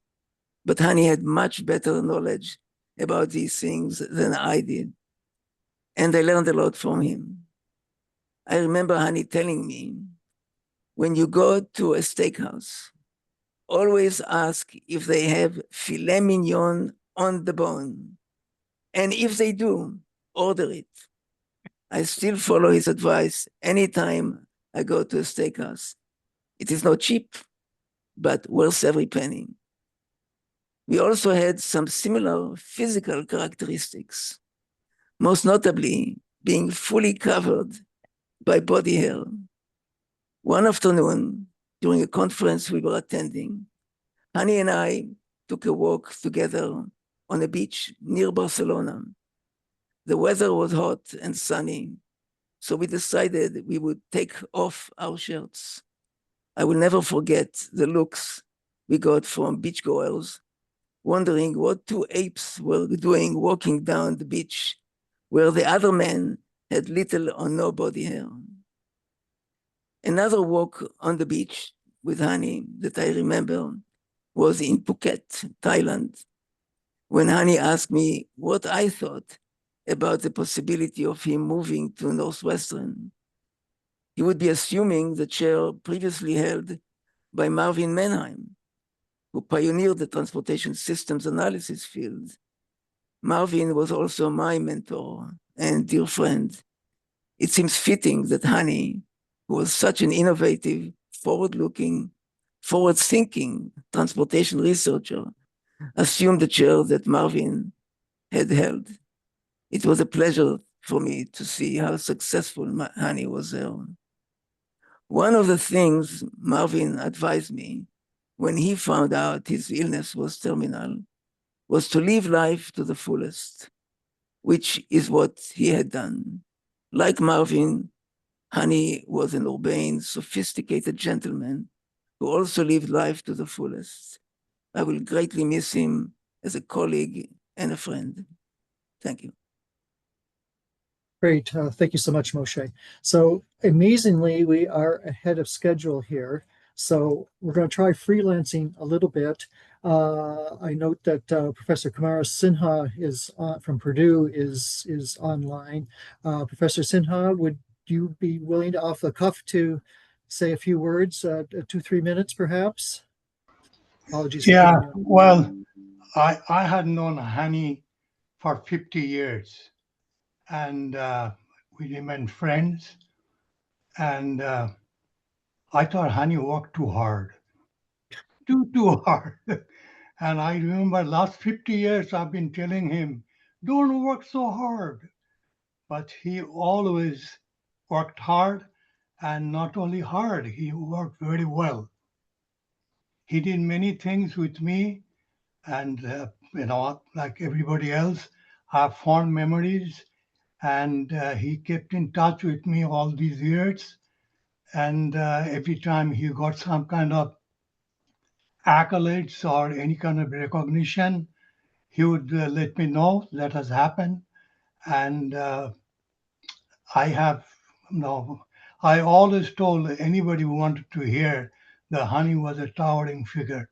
but Hani had much better knowledge about these things than I did. And I learned a lot from him. I remember Hani telling me, when you go to a steakhouse, always ask if they have filet mignon on the bone. And if they do, order it. I still follow his advice anytime I go to a steakhouse. It is not cheap, but worth every penny. We also had some similar physical characteristics, most notably being fully covered by body hair. One afternoon, during a conference we were attending, Hani and I took a walk together on a beach near Barcelona. The weather was hot and sunny, so we decided we would take off our shirts. I will never forget the looks we got from beachgoers, wondering what two apes were doing walking down the beach where the other men had little or no body hair. Another walk on the beach with Hani that I remember was in Phuket, Thailand, when Hani asked me what I thought about the possibility of him moving to Northwestern. He would be assuming the chair previously held by Marvin Manheim, who pioneered the transportation systems analysis field. Marvin was also my mentor and dear friend. It seems fitting that Hani, who was such an innovative, forward-looking, forward-thinking transportation researcher, assumed the chair that Marvin had held. It was a pleasure for me to see how successful Hani was there. One of the things Marvin advised me when he found out his illness was terminal was to live life to the fullest, which is what he had done. Like Marvin, Hani was an urbane, sophisticated gentleman who also lived life to the fullest. I will greatly miss him as a colleague and a friend. Thank you. Great. Thank you so much, Moshe. So amazingly, we are ahead of schedule here. So we're going to try freelancing a little bit. I note that Professor Kumara Sinha is from Purdue is online. Professor Sinha, would you be willing to off the cuff to say a few words, 2-3 minutes perhaps? Apologies. Yeah, well, I had known Hani for 50 years, and we remained friends. And I thought Hani worked too hard, too hard. And I remember last 50 years I've been telling him, don't work so hard. But he always worked hard, and not only hard, he worked very well. He did many things with me, and like everybody else, I have fond memories. And he kept in touch with me all these years. And every time he got some kind of accolades or any kind of recognition, he would let me know that has happened. And I always told anybody who wanted to hear that Hani was a towering figure.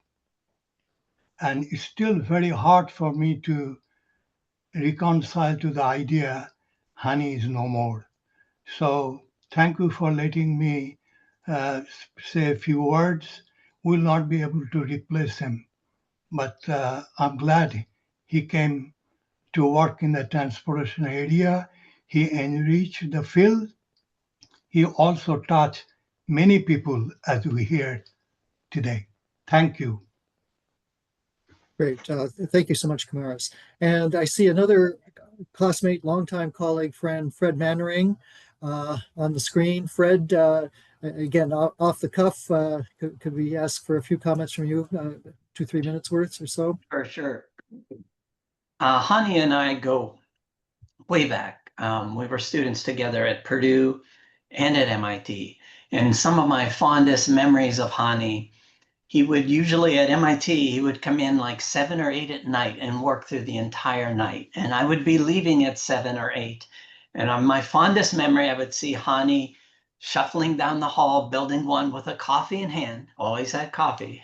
And it's still very hard for me to reconcile to the idea Hani is no more. So thank you for letting me say a few words. We'll not be able to replace him, but I'm glad he came to work in the transportation area. He enriched the field. He also taught many people, as we hear today. Thank you. Great. Thank you so much, Kamaris. And I see another classmate, longtime colleague, friend, Fred Mannering, on the screen. Fred, again, off the cuff, could we ask for a few comments from you, 2-3 minutes worth or so? For sure. Hani and I go way back. We were students together at Purdue and at MIT. And some of my fondest memories of Hani, he would usually at MIT, he would come in like 7 or 8 at night and work through the entire night. And I would be leaving at 7 or 8. And on my fondest memory, I would see Hani shuffling down the hall, building one with a coffee in hand, always had coffee.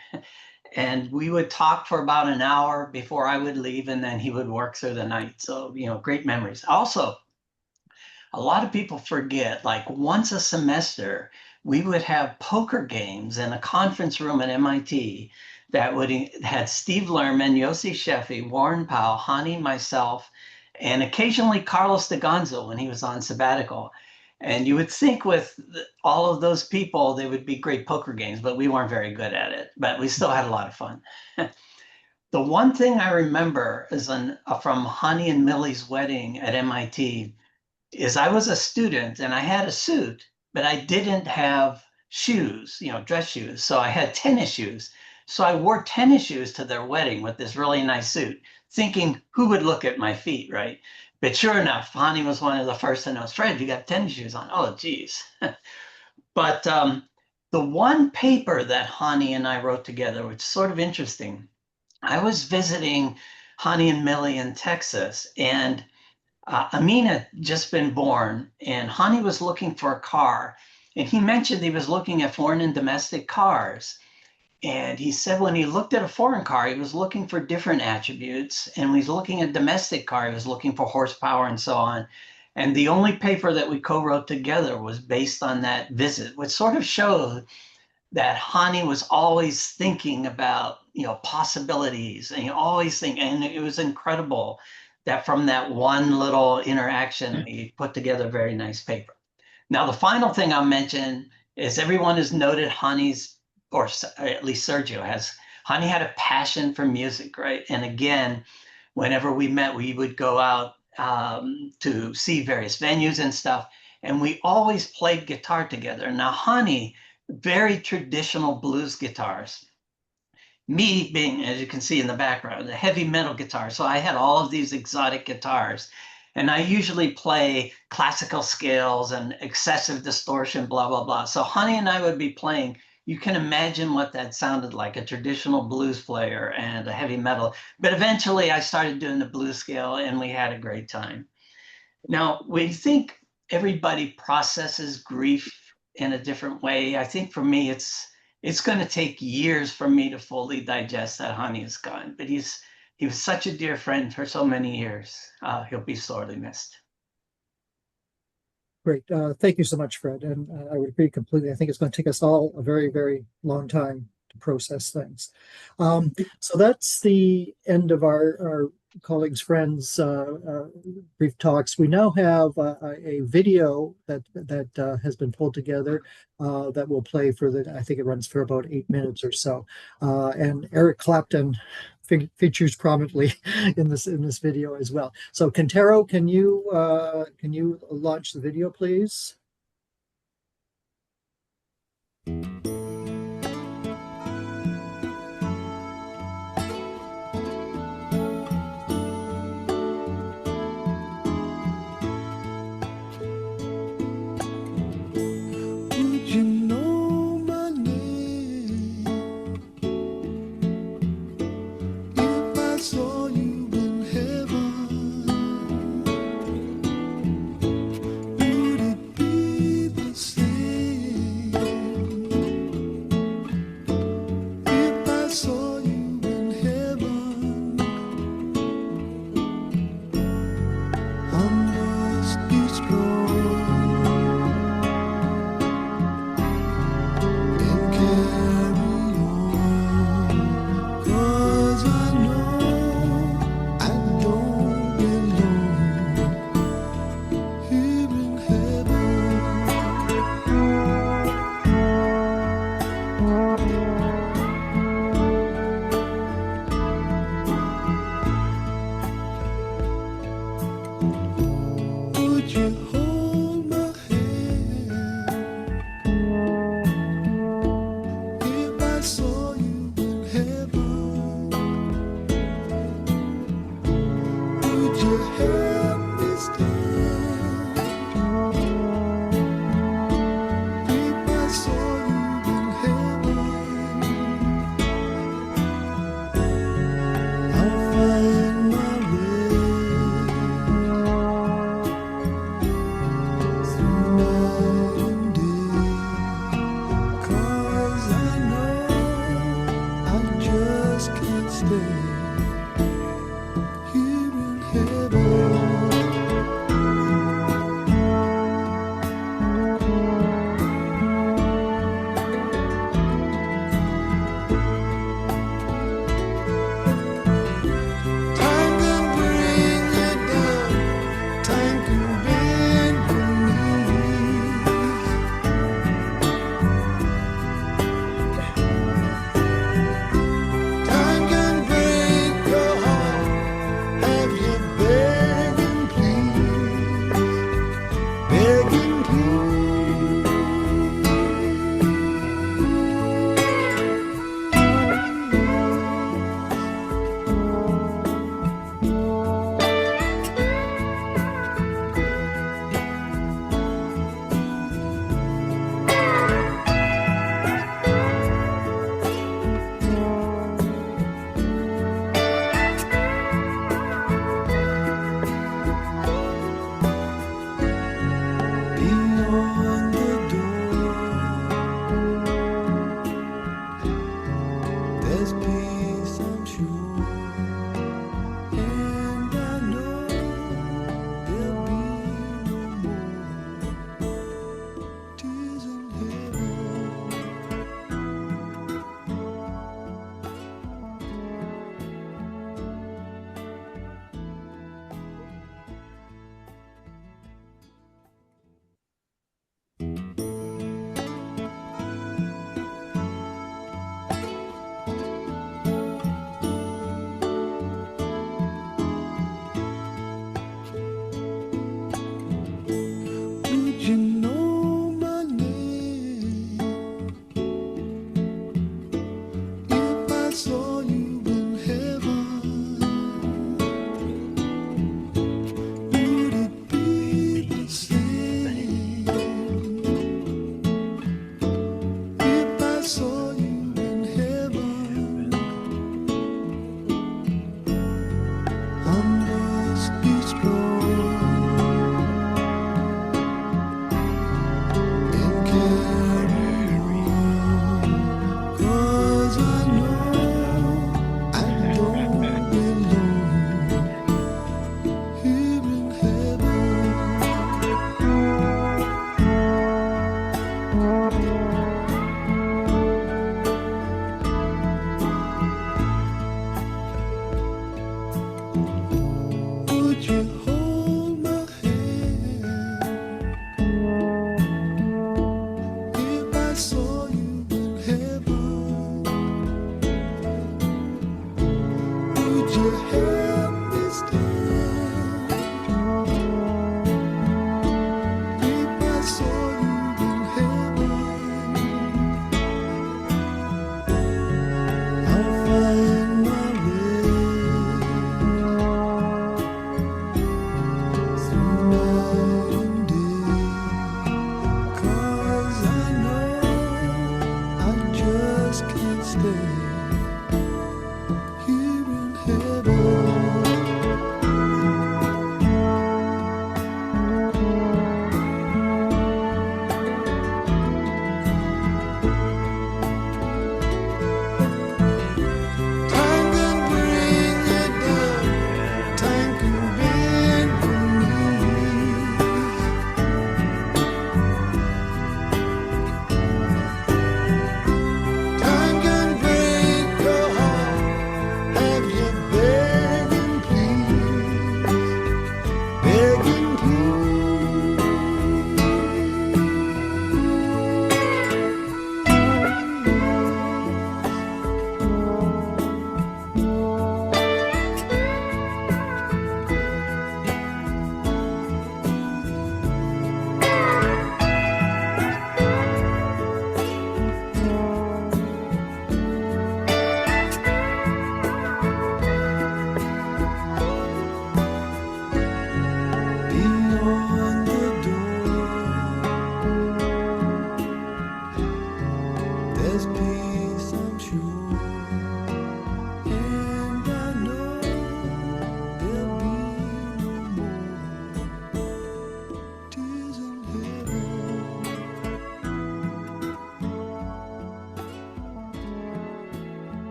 And we would talk for about an hour before I would leave, and then he would work through the night. So, great memories. Also, a lot of people forget, like once a semester, we would have poker games in a conference room at MIT that had Steve Lerman, Yossi Sheffi, Warren Powell, Hani, myself, and occasionally Carlos de Gonzo when he was on sabbatical. And you would think with all of those people, they would be great poker games, but we weren't very good at it. But we still had a lot of fun. The one thing I remember is from Hani and Millie's wedding at MIT is I was a student and I had a suit, but I didn't have shoes, dress shoes. So I had tennis shoes. So I wore tennis shoes to their wedding with this really nice suit, thinking who would look at my feet, right? But sure enough, Hani was one of the first to know, Fred, you got tennis shoes on. Oh, geez. But the one paper that Hani and I wrote together, which is sort of interesting, I was visiting Hani and Millie in Texas, and Amin had just been born, and Hani was looking for a car. And he mentioned he was looking at foreign and domestic cars. And he said when he looked at a foreign car, he was looking for different attributes. And when he's looking at a domestic car, he was looking for horsepower and so on. And the only paper that we co-wrote together was based on that visit, which sort of showed that Hani was always thinking about, possibilities, and always thinking, and it was incredible that from that one little interaction, we put together a very nice paper. Now, the final thing I'll mention is everyone has noted Hani's, or at least Sergio has, Hani had a passion for music, right? And again, whenever we met, we would go out to see various venues and stuff. And we always played guitar together. Now, Hani, very traditional blues guitars. Me being, as you can see in the background, a heavy metal guitar. So I had all of these exotic guitars. And I usually play classical scales and excessive distortion, blah, blah, blah. So Hani and I would be playing. You can imagine what that sounded like, a traditional blues player and a heavy metal. But eventually I started doing the blues scale and we had a great time. Now, we think everybody processes grief in a different way. I think for me, it's going to take years for me to fully digest that Hani is gone. But he was such a dear friend for so many years. He'll be sorely missed. Great. Thank you so much, Fred. And I would agree completely. I think it's going to take us all a very, very long time to process things. So that's the end of our colleagues, friends, brief talks. We now have a video that has been pulled together that will play for I think it runs for about 8 minutes or so. And Eric Clapton features prominently in this video as well. So Quintero, can you launch the video, please?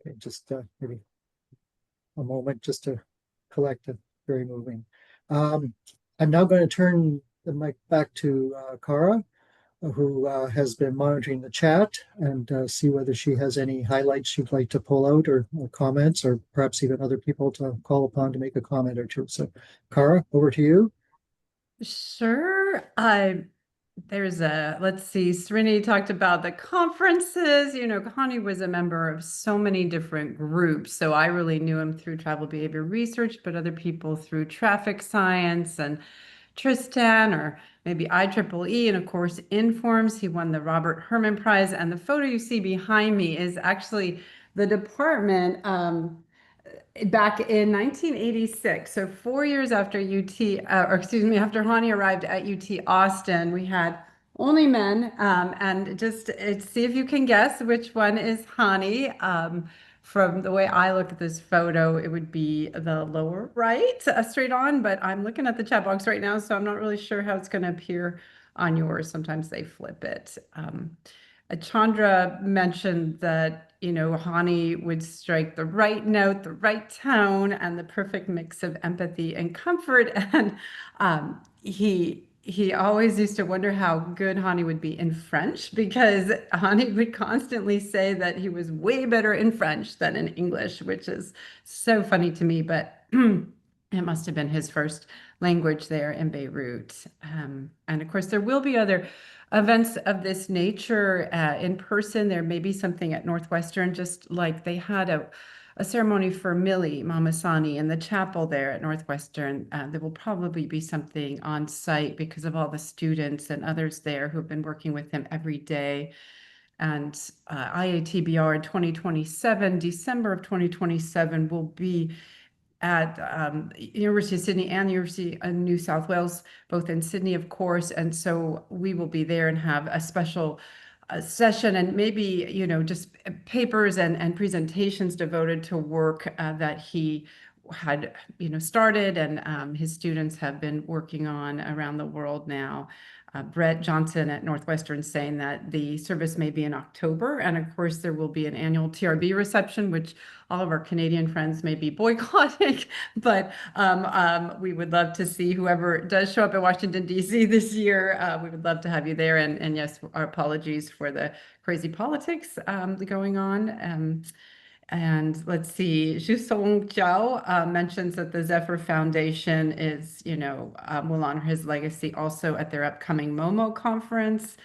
Okay, just maybe a moment just to collect it. Very moving. I'm now going to turn the mic back to Kara, who has been monitoring the chat, and see whether she has any highlights she'd like to pull out, or comments, or perhaps even other people to call upon to make a comment or two. So, Kara, over to you. Sure. Let's see, Srini talked about the conferences. Hani was a member of so many different groups. So I really knew him through tribal behavior research, but other people through traffic science and Tristan, or maybe IEEE, and of course, Informs. He won the Robert Herman Prize. And the photo you see behind me is actually the department back in 1986. So 4 years after after Hani arrived at UT Austin, we had only men. And just see if you can guess which one is Hani. From the way I look at this photo, it would be the lower right, straight on, but I'm looking at the chat box right now, so I'm not really sure how it's going to appear on yours. Sometimes they flip it. Chandra mentioned that, Hani would strike the right note, the right tone, and the perfect mix of empathy and comfort. And he always used to wonder how good Hani would be in French, because Hani would constantly say that he was way better in French than in English, which is so funny to me, but it must have been his first language there in Beirut. And of course, there will be other events of this nature in person. There may be something at Northwestern, just like they had a ceremony for Millie Mahmassani in the chapel there at Northwestern. There will probably be something on site because of all the students and others there who've been working with him every day. And IATBR in 2027, December of 2027, will be at University of Sydney and University of New South Wales, both in Sydney, of course. And so we will be there and have a special session, and maybe, just papers and presentations devoted to work that he had, started, and his students have been working on around the world now. Brett Johnson at Northwestern saying that the service may be in October. And of course, there will be an annual TRB reception, which all of our Canadian friends may be boycotting, but we would love to see whoever does show up in Washington, D.C. this year. We would love to have you there. And yes, our apologies for the crazy politics going on. And let's see, Song Jiao mentions that the Zephyr Foundation will honor his legacy also at their upcoming MOMO conference.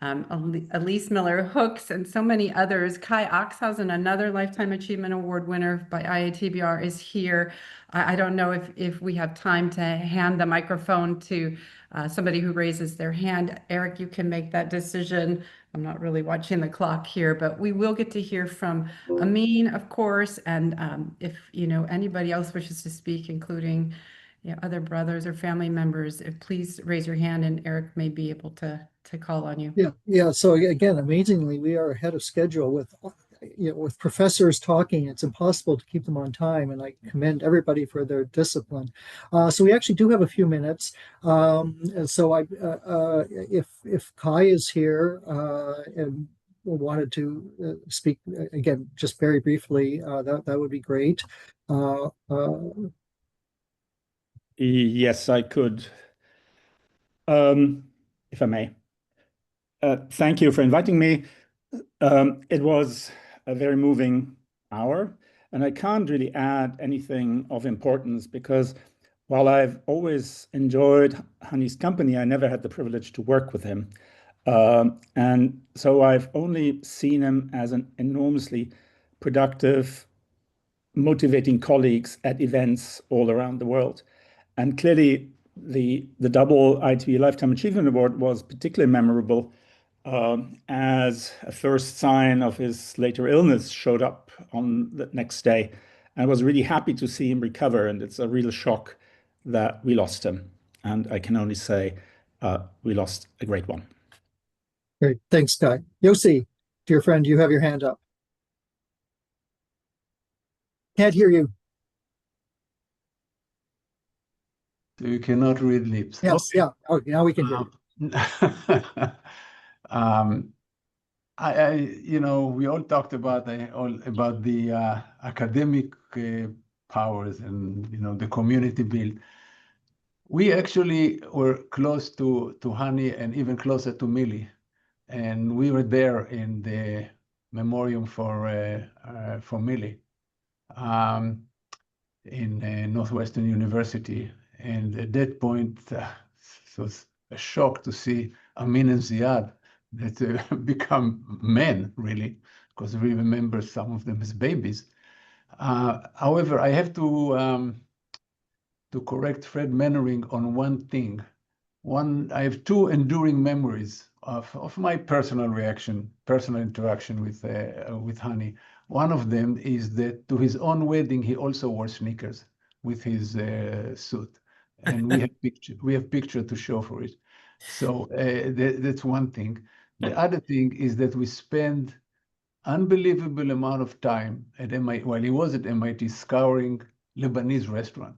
Elise Miller Hooks and so many others. Kai Oxhausen, another Lifetime Achievement Award winner by IATBR, is here. I don't know if we have time to hand the microphone to somebody who raises their hand. Eric, you can make that decision. I'm not really watching the clock here, but we will get to hear from Amin, of course. And if anybody else wishes to speak, including other brothers or family members, please raise your hand, and Eric may be able to call on you. Yeah. So again, amazingly, we are ahead of schedule with professors talking. It's impossible to keep them on time, and I commend everybody for their discipline. So we actually do have a few minutes. And so if Kai is here and wanted to speak again, just very briefly, that would be great. Yes, I could, if I may. Thank you for inviting me. It was a very moving hour, and I can't really add anything of importance because while I've always enjoyed Hani's company, I never had the privilege to work with him. And so I've only seen him as an enormously productive, motivating colleagues at events all around the world. And clearly, the double ITB Lifetime Achievement Award was particularly memorable as a first sign of his later illness showed up on the next day. I was really happy to see him recover, and it's a real shock that we lost him. And I can only say we lost a great one. Great. Thanks, Kai. Yossi, dear friend, you have your hand up. Can't hear you. So you cannot read lips. Yes, Okay. yeah. Oh, now we can hear you. you know, we all talked about the academic powers and, you know, the community build. We actually were close to Hani and even closer to Millie, and we were there in the memoriam for Millie in Northwestern University. And at that point, it was a shock to see Amin and Ziad that become men, really, because we remember some of them as babies. However, I have to correct Fred Mannering on one thing. I have two enduring memories of my personal interaction with Hani. One of them is that to his own wedding, he also wore sneakers with his suit, and we have picture to show for it. So that's one thing. The other thing is that we spend unbelievable amount of time at MIT while he was at MIT scouring Lebanese restaurant,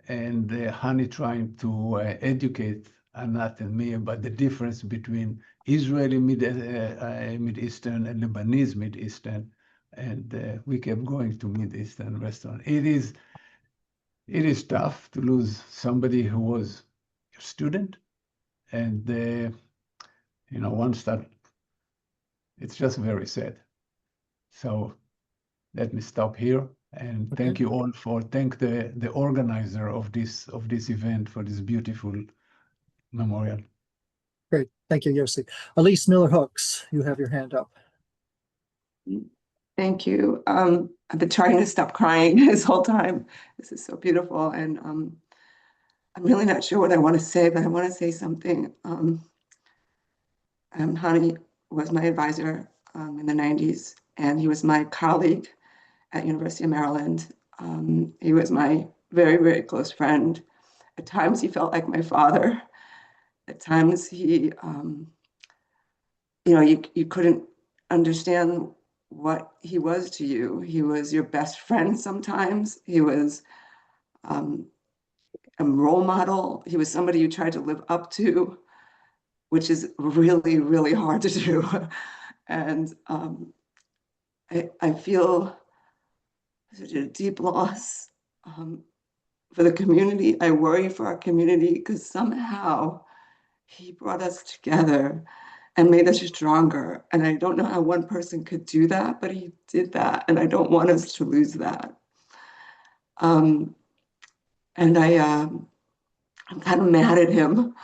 and Hani trying to educate Anat and me about the difference between Israeli Mid-Eastern and Lebanese Mid-Eastern, and we kept going to Mid-Eastern restaurant. It is tough to lose somebody who was your student, and you know, once that, it's just very sad. So let me stop here and thank you all thank the organizer of this event for this beautiful memorial. Great. Thank you, Yossi. Elise Miller-Hooks, you have your hand up. Thank you. I've been trying to stop crying this whole time. This is so beautiful. And I'm really not sure what I want to say, but I want to say something. Hani was my advisor in the 90s, and he was my colleague at University of Maryland. He was my very, very close friend. At times he felt like my father. At times he, you know, you couldn't understand what he was to you. He was your best friend sometimes. He was a role model. He was somebody you tried to live up to, which is really, really hard to do. And I feel such a deep loss for the community. I worry for our community because somehow he brought us together and made us stronger. And I don't know how one person could do that, but he did that. And I don't want us to lose that. And I'm kind of mad at him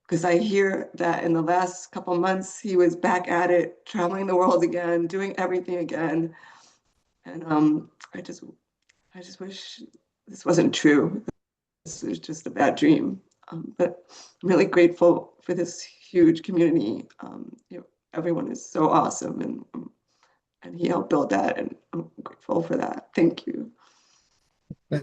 because I hear that in the last couple months, he was back at it, traveling the world again, doing everything again. And I just wish this wasn't true. This was just a bad dream. But I'm really grateful for this huge community. You know, everyone is so awesome, and he helped build that, and I'm grateful for that. Thank you.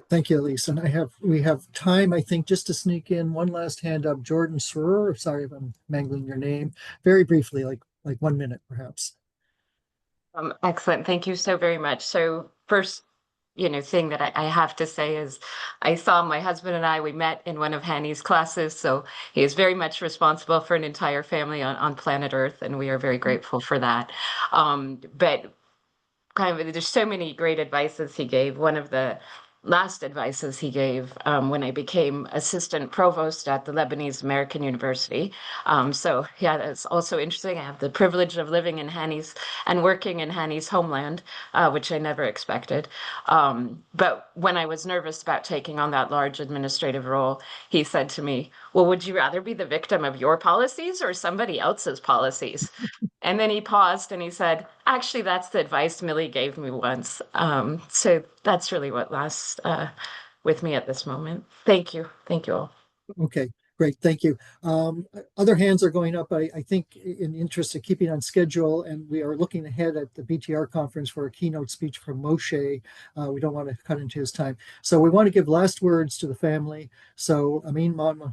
Thank you, Elise. And we have time, I think, just to sneak in one last hand up. Jordan Sroor, sorry if I'm mangling your name, very briefly, like 1 minute, perhaps. Excellent. Thank you so very much. So first, thing that I have to say is I saw my husband and we met in one of Hani's classes. So he is very much responsible for an entire family on planet Earth, and we are very grateful for that. But there's so many great advices he gave. One of the last advices he gave when I became assistant provost at the Lebanese American University. So yeah, that's also interesting. I have the privilege of living in Hani's and working in Hani's homeland, which I never expected. But when I was nervous about taking on that large administrative role, he said to me, well, would you rather be the victim of your policies or somebody else's policies? And then he paused and he said, actually, that's the advice Millie gave me once. So that's really what lasts with me at this moment. Thank you. Thank you all. Okay, great. Thank you. Other hands are going up, I think, in the interest of keeping on schedule, and we are looking ahead at the BTR conference for a keynote speech from Moshe. We don't want to cut into his time. So we want to give last words to the family. So Amin Mahmassani,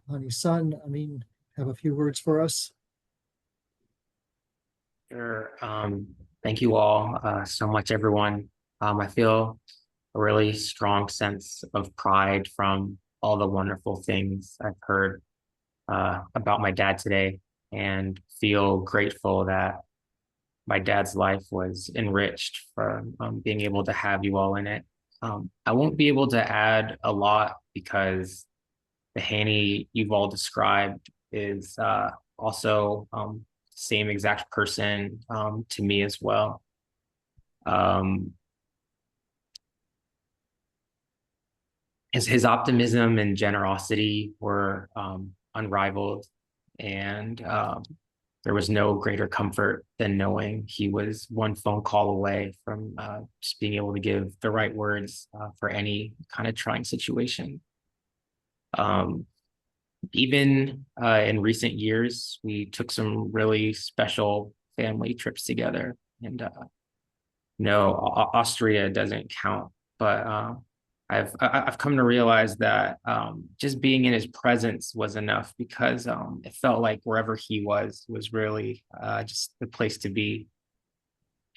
Hani's son, Amin, have a few words for us. Sure. Thank you all so much, everyone. I feel a really strong sense of pride from all the wonderful things I've heard about my dad today. and feel grateful that my dad's life was enriched for being able to have you all in it. I won't be able to add a lot because the Hani you've all described is also same exact person to me as well. His optimism and generosity were unrivaled, and there was no greater comfort than knowing he was one phone call away from just being able to give the right words for any kind of trying situation. Even in recent years, we took some really special family trips together, and no, Austria doesn't count, but I've come to realize that just being in his presence was enough because it felt like wherever he was really just the place to be.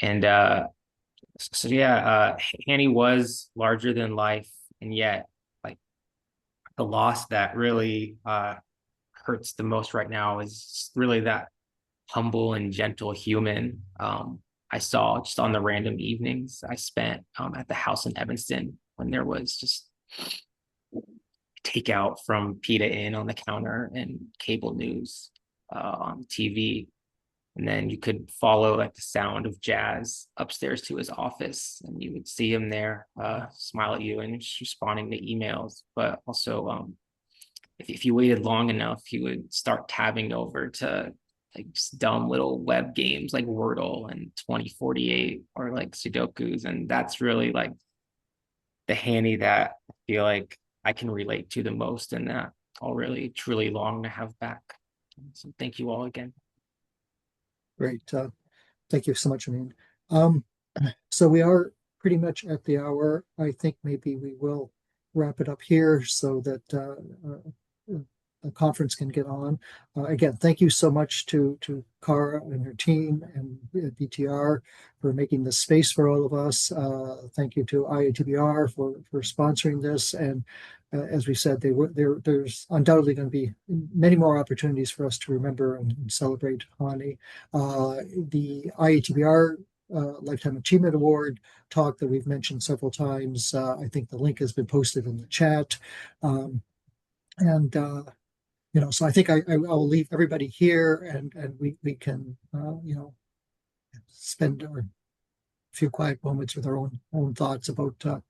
And so yeah, Hani was larger than life, and yet like the loss that really hurts the most right now is really that humble and gentle human I saw just on the random evenings I spent at the house in Evanston when there was just takeout from Pita Inn on the counter and cable news on TV. And then you could follow like the sound of jazz upstairs to his office, and you would see him there, smile at you and just responding to emails. But also, if you waited long enough, he would start tabbing over to like just dumb little web games like Wordle and 2048 or like Sudokus. And that's really like the Hani that I feel like I can relate to the most and that I'll really truly long to have back. So thank you all again. Great. Thank you so much, Amin. So we are pretty much at the hour. I think maybe we will wrap it up here so that the conference can get on. Again, thank you so much to Cara and her team and BTR for making this space for all of us. Thank you to IATBR for sponsoring this. And as we said, there's undoubtedly going to be many more opportunities for us to remember and celebrate Hani. The IATBR Lifetime Achievement Award talk that we've mentioned several times. I think the link has been posted in the chat. So I think I'll leave everybody here and we can, spend a few quiet moments with our own thoughts about the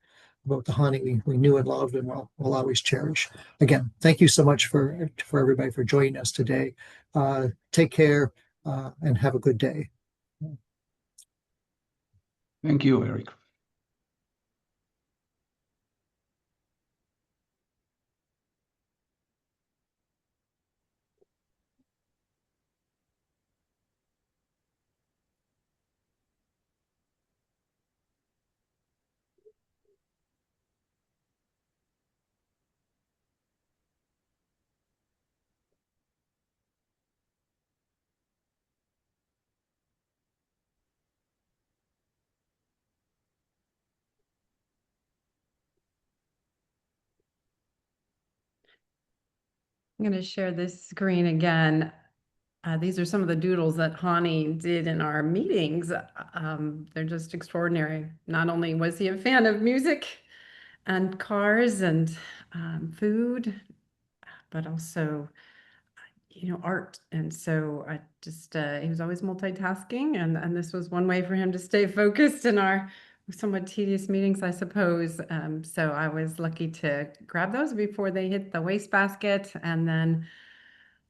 Hani we knew and loved and will always cherish. Again, thank you so much for everybody for joining us today. Take care and have a good day. Thank you, Eric. I'm going to share this screen again. These are some of the doodles that Hani did in our meetings. They're just extraordinary. Not only was he a fan of music and cars and food, but also, art. And so I just, he was always multitasking, and this was one way for him to stay focused in our somewhat tedious meetings, I suppose. So I was lucky to grab those before they hit the wastebasket and then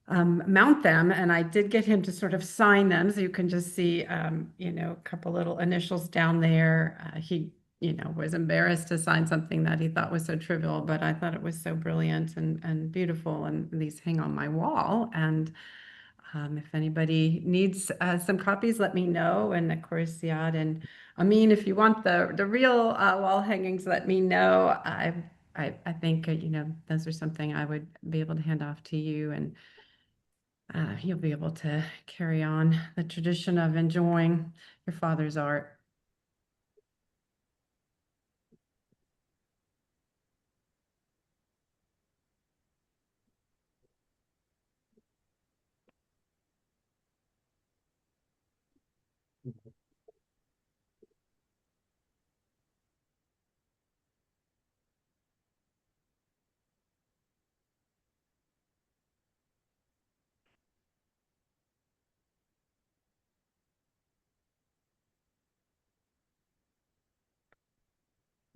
mount them. And I did get him to sort of sign them. So you can just see, a couple little initials down there. He, was embarrassed to sign something that he thought was so trivial, but I thought it was so brilliant and beautiful. And these hang on my wall. And if anybody needs some copies, let me know. And of course, Ziad and Amin, if you want the real wall hangings, let me know. I think, those are something I would be able to hand off to you, and you'll be able to carry on the tradition of enjoying your father's art.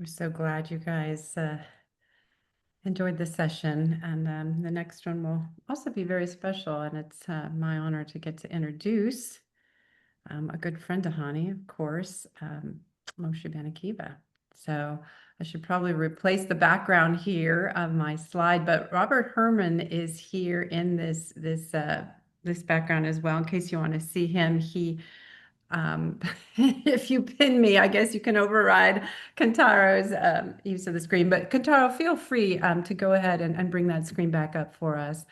We're so glad you guys enjoyed the session, and the next one will also be very special, and it's my honor to get to introduce a good friend of Hani, of course, Moshe Ben-Akiva. So I should probably replace the background here of my slide, but Robert Herman is here in this background as well, in case you want to see him. He if you pin me, I guess you can override Kantaro's use of the screen. But Kantaro, feel free to go ahead and bring that screen back up for us.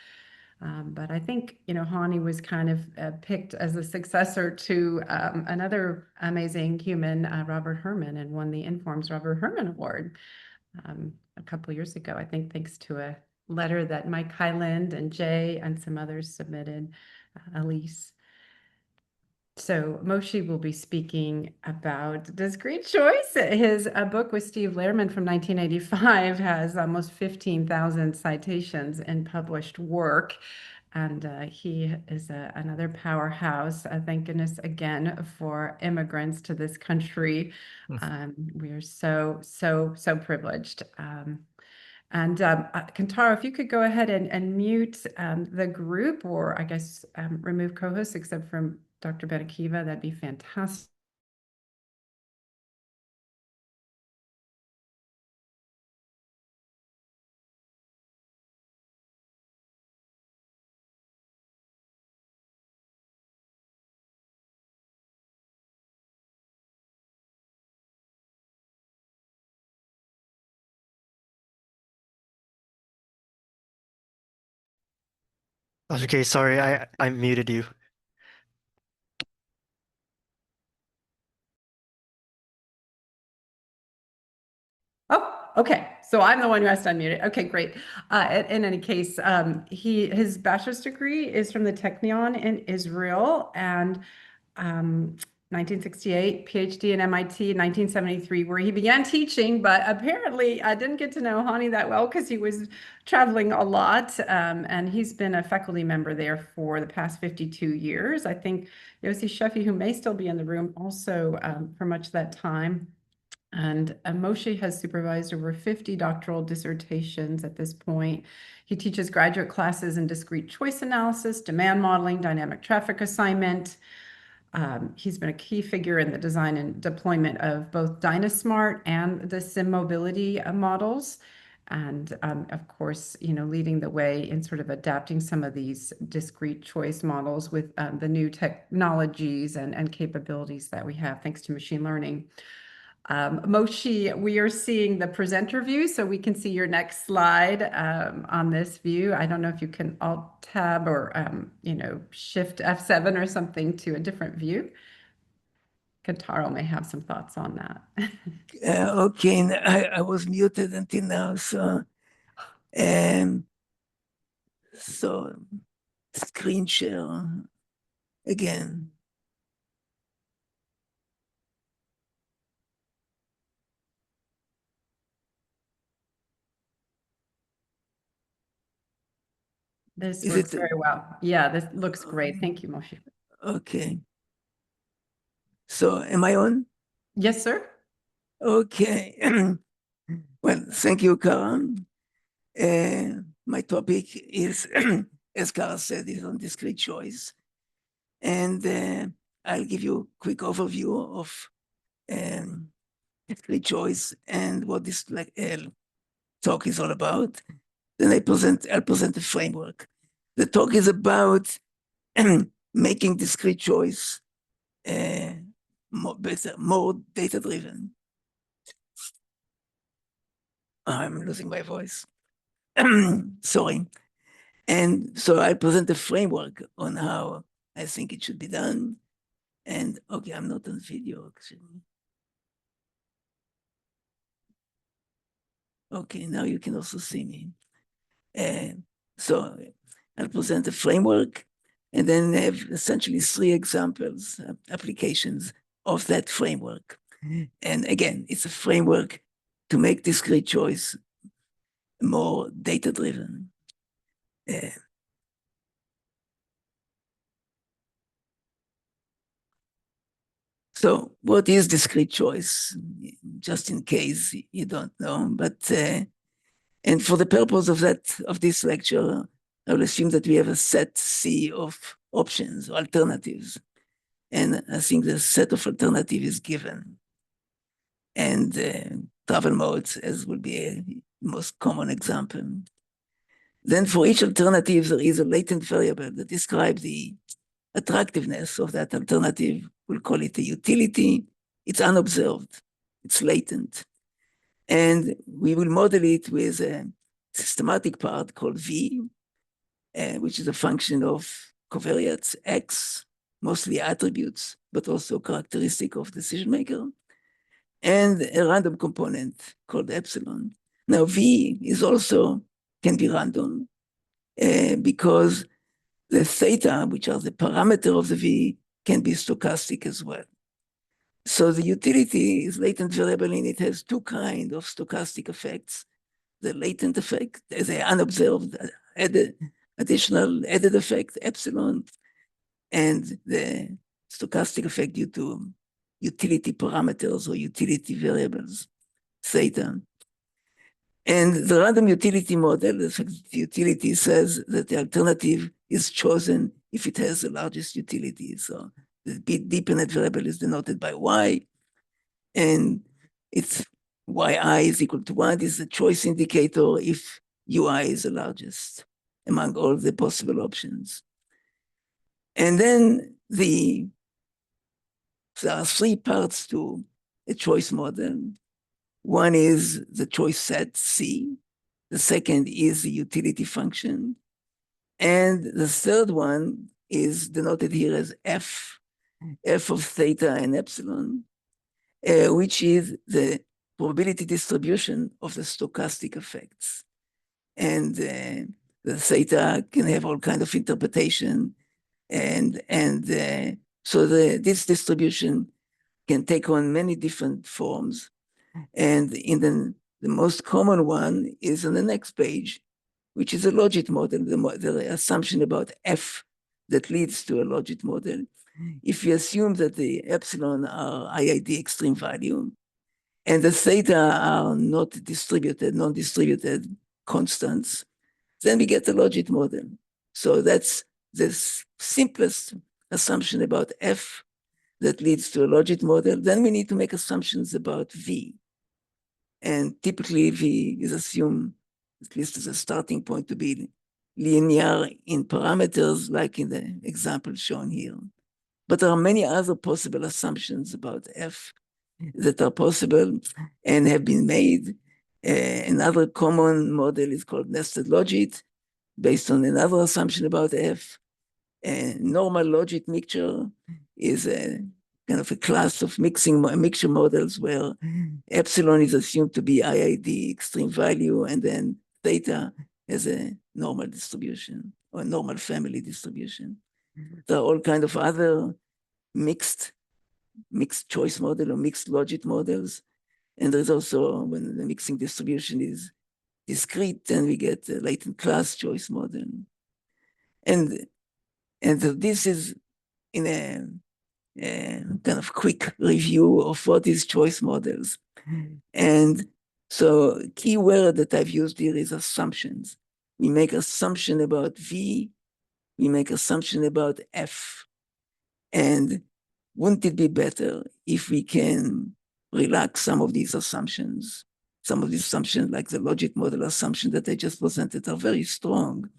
But I think, Hani was kind of picked as a successor to another amazing human, Robert Herman, and won the Informs Robert Herman Award a couple years ago, I think, thanks to a letter that Mike Hyland and Jay and some others submitted, Elise. So Moshe will be speaking about Discrete Choice. His book with Steve Lehrman from 1985 has almost 15,000 citations in published work. And he is another powerhouse. Thank goodness again for immigrants to this country. We are so privileged. And Kantaro, if you could go ahead and mute the group, or I guess remove co-hosts except from Dr. Ben-Akiva, that'd be fantastic. Okay, sorry, I muted you. Oh, okay. So I'm the one who has to unmute it. Okay, great. In any case, his bachelor's degree is from the Technion in Israel, and 1968, PhD in MIT in 1973, where he began teaching, but apparently I didn't get to know Hani that well because he was traveling a lot, and he's been a faculty member there for the past 52 years. I think Yossi Sheffi, who may still be in the room, also for much of that time. And Moshe has supervised over 50 doctoral dissertations at this point. He teaches graduate classes in discrete choice analysis, demand modeling, dynamic traffic assignment. He's been a key figure in the design and deployment of both Dynasmart and the sim mobility models. And of course, leading the way in sort of adapting some of these discrete choice models with the new technologies and capabilities that we have thanks to machine learning. Moshe, we are seeing the presenter view, so we can see your next slide on this view. I don't know if you can Alt-Tab or, Shift F7 or something to a different view. Kantaro may have some thoughts on that. Okay, I was muted until now, so screen share again. This works very well. Yeah, this looks great. Thank you, Moshe. Okay. So am I on? Yes, sir. Okay. Well, thank you, Kara. My topic is, as Kara said, is on discrete choice. And I'll give you a quick overview of discrete choice and what this talk is all about. Then I'll present the framework. The talk is about making discrete choice more data-driven. I'm losing my voice. Sorry. And so I present a framework on how I think it should be done. And okay, I'm not on video, actually. Okay, now you can also see me. So I'll present a framework and then have essentially 3 examples, applications of that framework. And again, it's a framework to make discrete choice more data-driven. So what is discrete choice? Just in case you don't know, but and for the purpose of this lecture, I will assume that we have a set C of options or alternatives. And I think the set of alternatives is given. And travel modes, as would be a most common example. Then for each alternative, there is a latent variable that describes the attractiveness of that alternative. We'll call it a utility. It's unobserved. It's latent. And we will model it with a systematic part called V, which is a function of covariates X, mostly attributes, but also characteristic of decision maker, and a random component called epsilon. Now, V is also can be random because the theta, which are the parameter of the V, can be stochastic as well. So the utility is latent variable, and it has two kinds of stochastic effects. The latent effect, the unobserved additional added effect, epsilon, and the stochastic effect due to utility parameters or utility variables, theta. And the random utility model, the utility says that the alternative is chosen if it has the largest utility. So the dependent variable is denoted by Y, and it's yi is equal to 1. This is a choice indicator if ui is the largest among all the possible options. And then there are three parts to a choice model. One is the choice set, C. The second is the utility function. And the third one is denoted here as F of theta and epsilon, which is the probability distribution of the stochastic effects. And the theta can have all kinds of interpretation. So this distribution can take on many different forms. And in the most common one is on the next page, which is a logit model, the assumption about F that leads to a logit model. If you assume that the epsilon are IID extreme value, and the theta are not distributed, non-distributed constants, then we get a logit model. So that's the simplest assumption about F that leads to a logit model. Then we need to make assumptions about V. And typically V is assumed, at least as a starting point, to be linear in parameters, like in the example shown here. But there are many other possible assumptions about F that are possible and have been made. Another common model is called nested logit, based on another assumption about F. Normal logit mixture is a kind of a class of mixture models where epsilon is assumed to be IID extreme value, and then theta has a normal distribution or normal family distribution. There are all kinds of other mixed choice model or mixed logit models. And there's also, when the mixing distribution is discrete, then we get a latent class choice model. And this is in a kind of quick review of what is choice models. And so key word that I've used here is assumptions. We make assumption about V, we make assumption about F. And wouldn't it be better if we can relax some of these assumptions? Some of these assumptions, like the logit model assumption that I just presented, are very strong.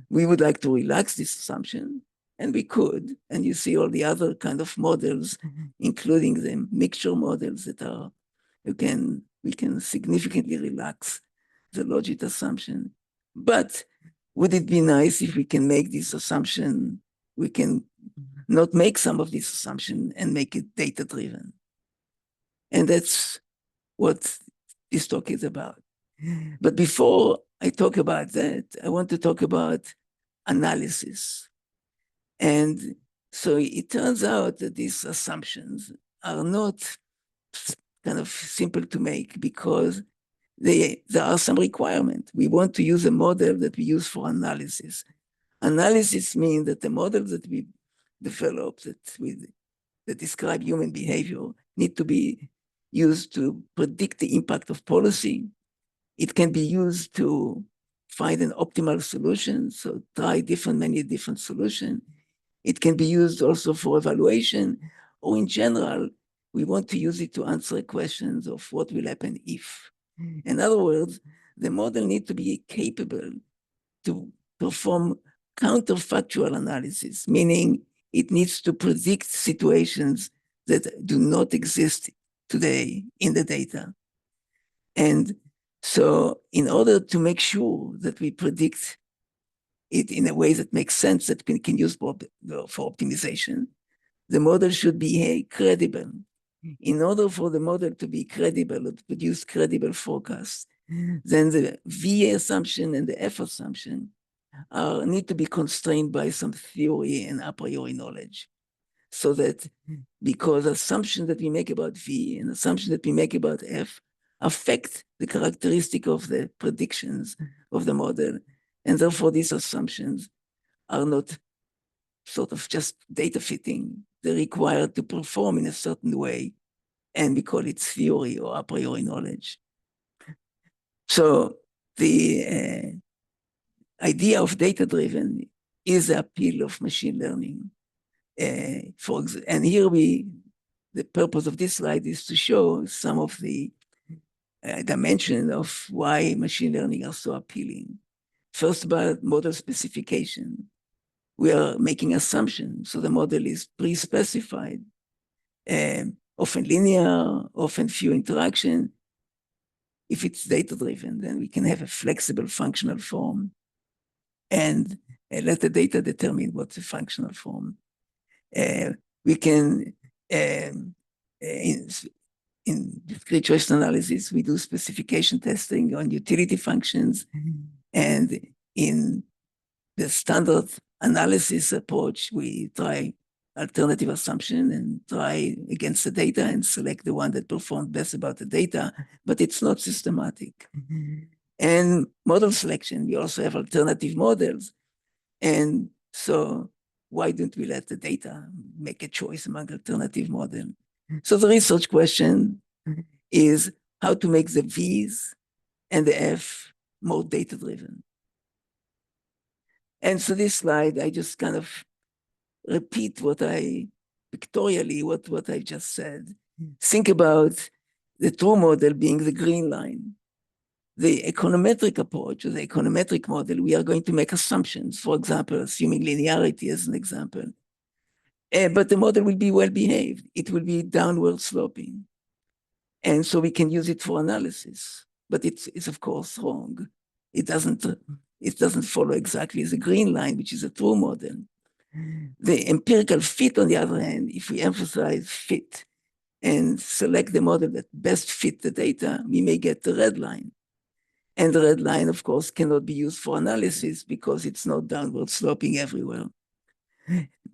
We would like to relax this assumption, and we could. And you see all the other kind of models, including the mixture models that are, we can significantly relax the logit assumption. But would it be nice if we can make this assumption, we can not make some of this assumption and make it data-driven? And that's what this talk is about. But before I talk about that, I want to talk about analysis. And so it turns out that these assumptions are not kind of simple to make because there are some requirements. We want to use a model that we use for analysis. Analysis means that the model that we develop, that we that describe human behavior need to be used to predict the impact of policy. It can be used to find an optimal solution, so try many different solutions. It can be used also for evaluation, or in general, we want to use it to answer questions of what will happen if. In other words, the model needs to be capable to perform counterfactual analysis, meaning it needs to predict situations that do not exist today in the data. And so in order to make sure that we predict it in a way that makes sense, that we can use for optimization, the model should be credible. In order for the model to be credible or to produce credible forecasts, then the V assumption and the F assumption need to be constrained by some theory and a priori knowledge. So that because assumptions that we make about V and assumptions that we make about F affect the characteristic of the predictions of the model. And therefore these assumptions are not sort of just data fitting. They're required to perform in a certain way, and we call it theory or a priori knowledge. So the idea of data-driven is the appeal of machine learning. And here the purpose of this slide is to show some of the dimension of why machine learning are so appealing. First, about model specification. We are making assumptions, so the model is pre-specified, often linear, often few interaction. If it's data-driven, then we can have a flexible functional form and let the data determine what's the functional form. We can, in discrete choice analysis, we do specification testing on utility functions. And in the standard analysis approach, we try alternative assumption and try against the data and select the one that performed best about the data, but it's not systematic. And model selection, we also have alternative models. And so why don't we let the data make a choice among alternative models? So the research question is how to make the V's and the F more data-driven. And so this slide, I just kind of repeat pictorially what I just said. Think about the true model being the green line. The econometric approach, or the econometric model, we are going to make assumptions, for example, assuming linearity as an example. But the model will be well behaved. It will be downward sloping. And so we can use it for analysis, but it's of course wrong. It doesn't follow exactly the green line, which is a true model. The empirical fit, on the other hand, if we emphasize fit and select the model that best fit the data, we may get the red line. And the red line, of course, cannot be used for analysis because it's not downward sloping everywhere.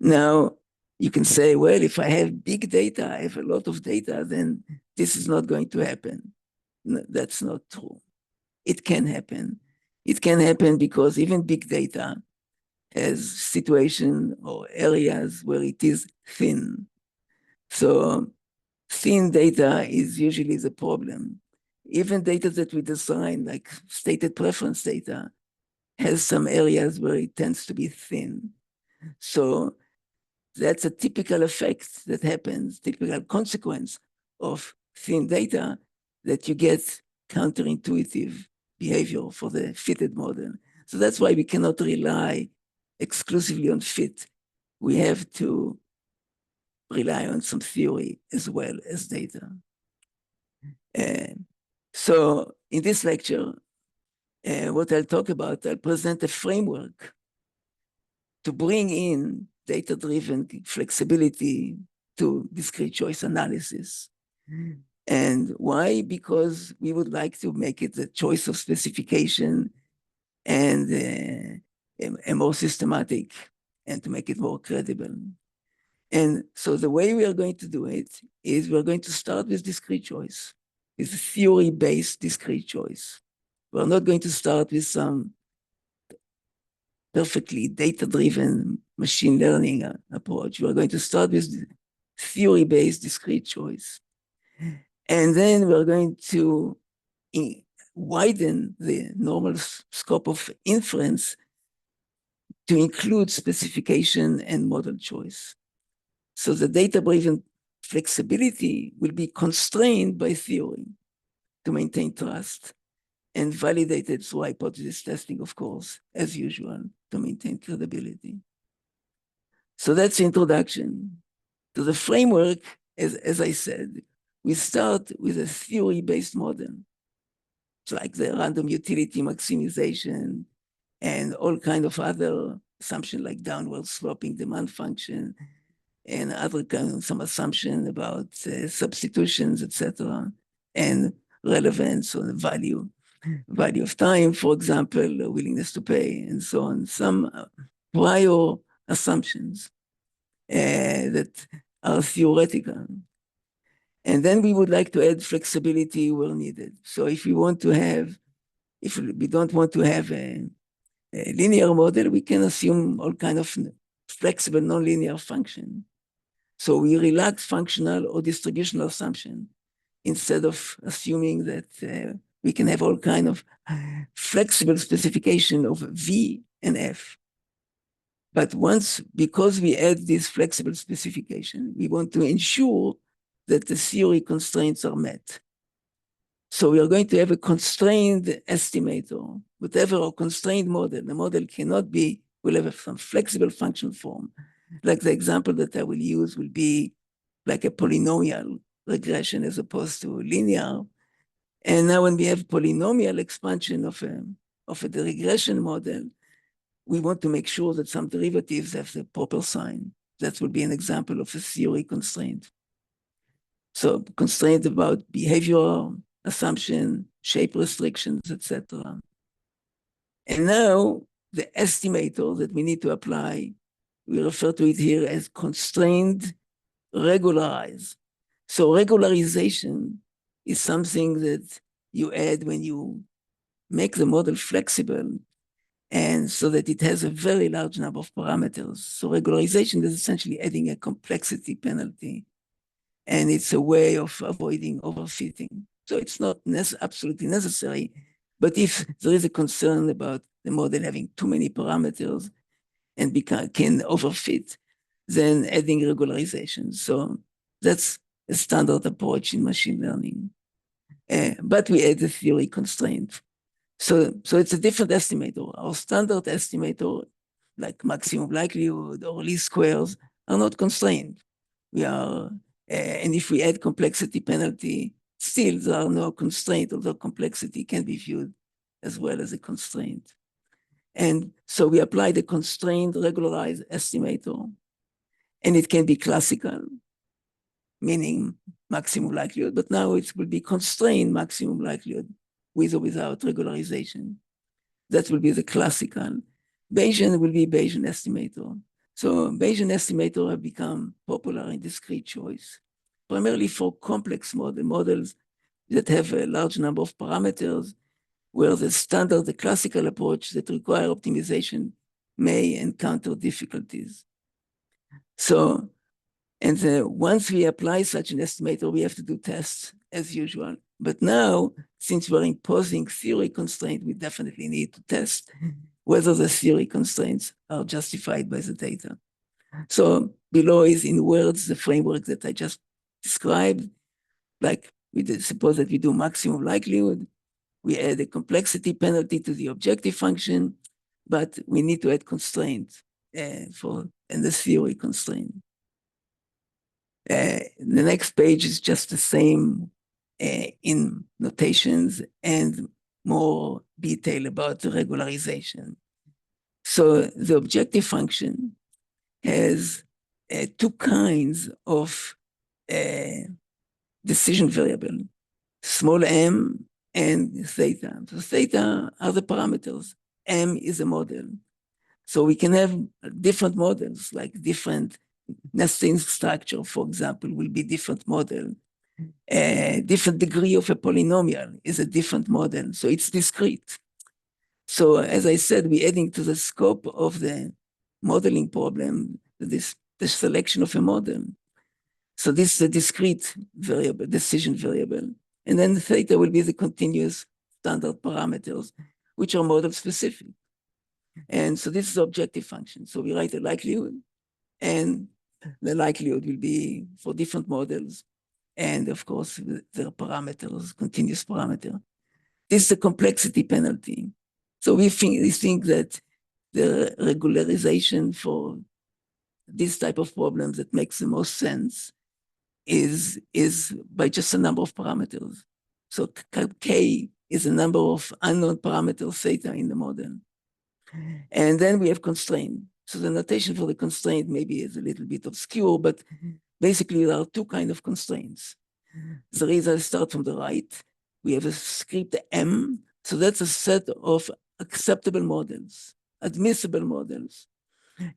Now, you can say, well, if I have big data, I have a lot of data, then this is not going to happen. No, that's not true. It can happen. It can happen because even big data has situations or areas where it is thin. So thin data is usually the problem. Even data that we design, like stated preference data, has some areas where it tends to be thin. So that's a typical effect that happens, typical consequence of thin data, that you get counterintuitive behavior for the fitted model. So that's why we cannot rely exclusively on fit. We have to rely on some theory as well as data. So in this lecture, what I'll talk about, I'll present a framework to bring in data-driven flexibility to discrete choice analysis. And why? Because we would like to make it a choice of specification and a more systematic, and to make it more credible. And so the way we are going to do it is we're going to start with discrete choice. It's a theory-based discrete choice. We're not going to start with some perfectly data-driven machine learning approach. We're going to start with theory-based discrete choice. And then we're going to widen the normal scope of inference to include specification and model choice. So the data-driven flexibility will be constrained by theory to maintain trust, and validated through hypothesis testing, of course, as usual, to maintain credibility. So that's the introduction to the framework. As I said, we start with a theory-based model. It's like the random utility maximization and all kind of other assumptions like downward sloping demand function and other kind of some assumption about substitutions, etc., and relevance or the value of time, for example, willingness to pay, and so on. Some prior assumptions that are theoretical. And then we would like to add flexibility where needed. So if we don't want to have a linear model, we can assume all kind of flexible nonlinear function. So we relax functional or distributional assumption instead of assuming that we can have all kind of flexible specification of V and F. But because we add this flexible specification, we want to ensure that the theory constraints are met. So we are going to have a constrained estimator, whatever our constrained model. The model will have some flexible function form. Like the example that I will use will be like a polynomial regression as opposed to linear. And now when we have polynomial expansion of the regression model, we want to make sure that some derivatives have the proper sign. That would be an example of a theory constraint. So constraint about behavior, assumption, shape restrictions, etc. And now the estimator that we need to apply, we refer to it here as constrained regularize. So regularization is something that you add when you make the model flexible and so that it has a very large number of parameters. So regularization is essentially adding a complexity penalty, and it's a way of avoiding overfitting. So it's not absolutely necessary, but if there is a concern about the model having too many parameters and can overfit, then adding regularization. So that's a standard approach in machine learning. But we add the theory constraint. So it's a different estimator. Our standard estimator, like maximum likelihood or least squares, are not constrained. And if we add complexity penalty, still there are no constraint, although complexity can be viewed as well as a constraint. And so we apply the constrained regularized estimator, and it can be classical, meaning maximum likelihood, but now it will be constrained maximum likelihood with or without regularization. That will be the classical. Bayesian will be Bayesian estimator. So Bayesian estimator have become popular in discrete choice, primarily for complex models that have a large number of parameters, where the classical approach that require optimization may encounter difficulties. So, once we apply such an estimator, we have to do tests as usual. But now, since we're imposing theory constraint, we definitely need to test whether the theory constraints are justified by the data. So below is in words the framework that I just described. Like suppose that we do maximum likelihood, we add a complexity penalty to the objective function, but we need to add constraint and the theory constraint. The next page is just the same in notations and more detail about the regularization. So the objective function has two kinds of decision variable, small m and theta. So theta are the parameters. M is a model. So we can have different models, like different nesting structure, for example, will be different model. Different degree of a polynomial is a different model. So it's discrete. So as I said, we're adding to the scope of the modeling problem, the selection of a model. So this is a discrete variable, decision variable. And then theta will be the continuous standard parameters, which are model specific. And so this is objective function. So we write a likelihood, and the likelihood will be for different models. And of course, their parameters, continuous parameter. This is a complexity penalty. So we think that the regularization for this type of problems that makes the most sense is by just a number of parameters. So K is a number of unknown parameters theta in the model. And then we have constraint. So the notation for the constraint maybe is a little bit obscure, but basically there are two kinds of constraints. There is, I'll start from the right. We have a script M. So that's a set of acceptable models, admissible models.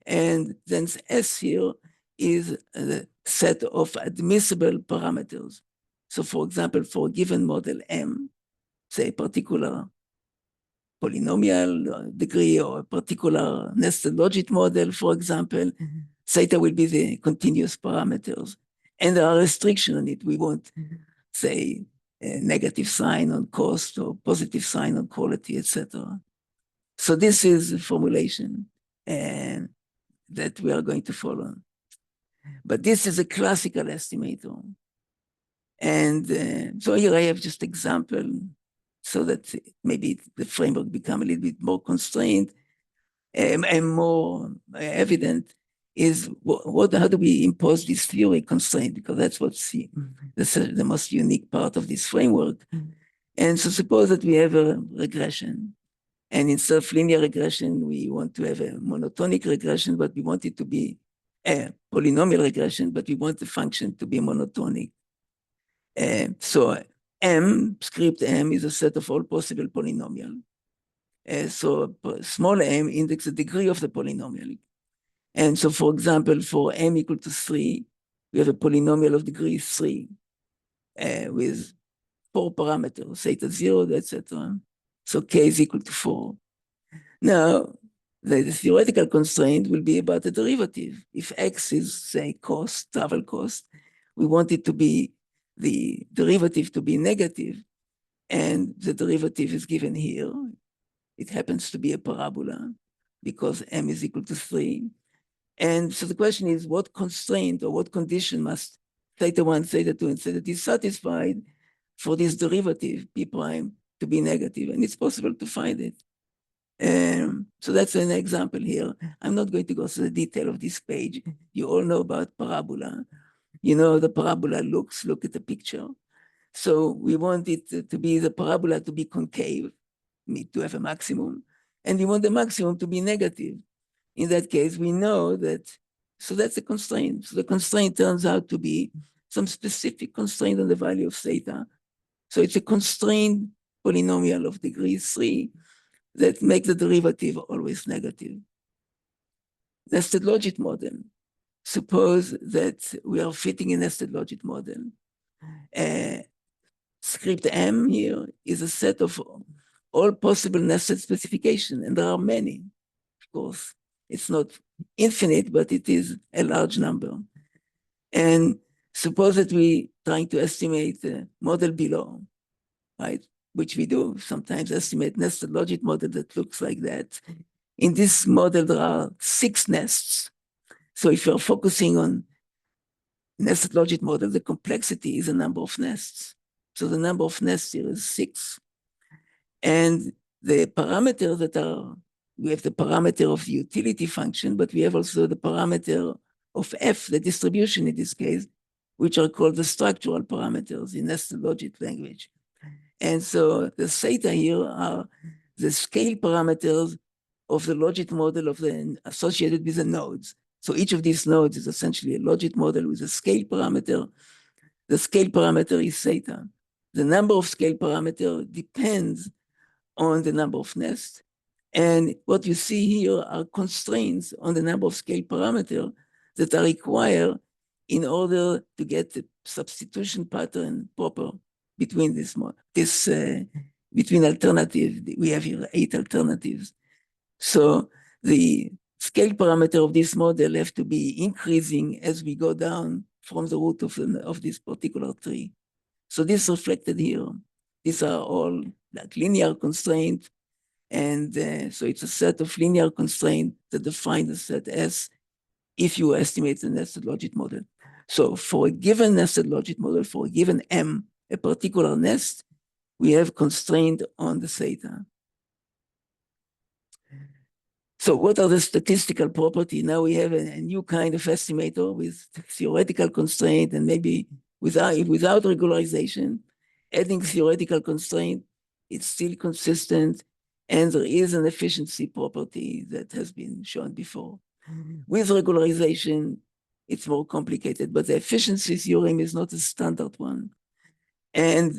And then S here is a set of admissible parameters. So for example, for a given model M, say a particular polynomial degree or a particular nested logit model, for example, theta will be the continuous parameters. And there are restrictions on it. We want, say, a negative sign on cost or positive sign on quality, etc. So this is a formulation that we are going to follow. But this is a classical estimator. And so here I have just example so that maybe the framework become a little bit more constrained and more evident is how do we impose this theory constraint? Because that's what's the most unique part of this framework. And so suppose that we have a regression. And instead of linear regression, we want to have a monotonic regression, but we want it to be a polynomial regression, but we want the function to be monotonic. So M, script M, is a set of all possible polynomial. So small m index the degree of the polynomial. And so, for example, for m equal to 3, we have a polynomial of degree 3 with 4 parameters, theta 0, etc. So k is equal to 4. Now, the theoretical constraint will be about the derivative. If x is, say, cost, travel cost, we want it to be the derivative to be negative, and the derivative is given here. It happens to be a parabola because m is equal to 3. And so the question is, what constraint or what condition must theta 1, theta 2, and theta be satisfied for this derivative, p prime, to be negative? And it's possible to find it. So that's an example here. I'm not going to go through the detail of this page. You all know about parabola. You know the parabola looks, look at the picture. So we want it to be the parabola to be concave, to have a maximum, and we want the maximum to be negative. In that case, we know that, so that's a constraint. So the constraint turns out to be some specific constraint on the value of theta. So it's a constrained polynomial of degree 3 that makes the derivative always negative. Nested logit model. Suppose that we are fitting a nested logit model. Script M here is a set of all possible nested specification, and there are many. Of course, it's not infinite, but it is a large number. And suppose that we trying to estimate the model below, right? Which we do sometimes estimate nested logit model that looks like that. In this model, there are 6 nests. So if you're focusing on nested logit model, the complexity is a number of nests. So the number of nests here is 6. And the parameters that are, we have the parameter of the utility function, but we have also the parameter of f, the distribution in this case, which are called the structural parameters in nested logit language. And so the theta here are the scale parameters of the logit model of the associated with the nodes. So each of these nodes is essentially a logit model with a scale parameter. The scale parameter is theta. The number of scale parameter depends on the number of nests. And what you see here are constraints on the number of scale parameter that are required in order to get the substitution pattern proper between between alternatives. We have here 8 alternatives. So the scale parameter of this model have to be increasing as we go down from the root of this particular tree. So this is reflected here. These are all like linear constraints. And so it's a set of linear constraints that define the set S if you estimate the nested logit model. So for a given nested logit model, for a given M, a particular nest, we have constraint on the theta. So what are the statistical properties? Now we have a new kind of estimator with theoretical constraint and maybe without regularization, adding theoretical constraint, it's still consistent, and there is an efficiency property that has been shown before. With regularization, it's more complicated, but the efficiency theorem is not a standard one. And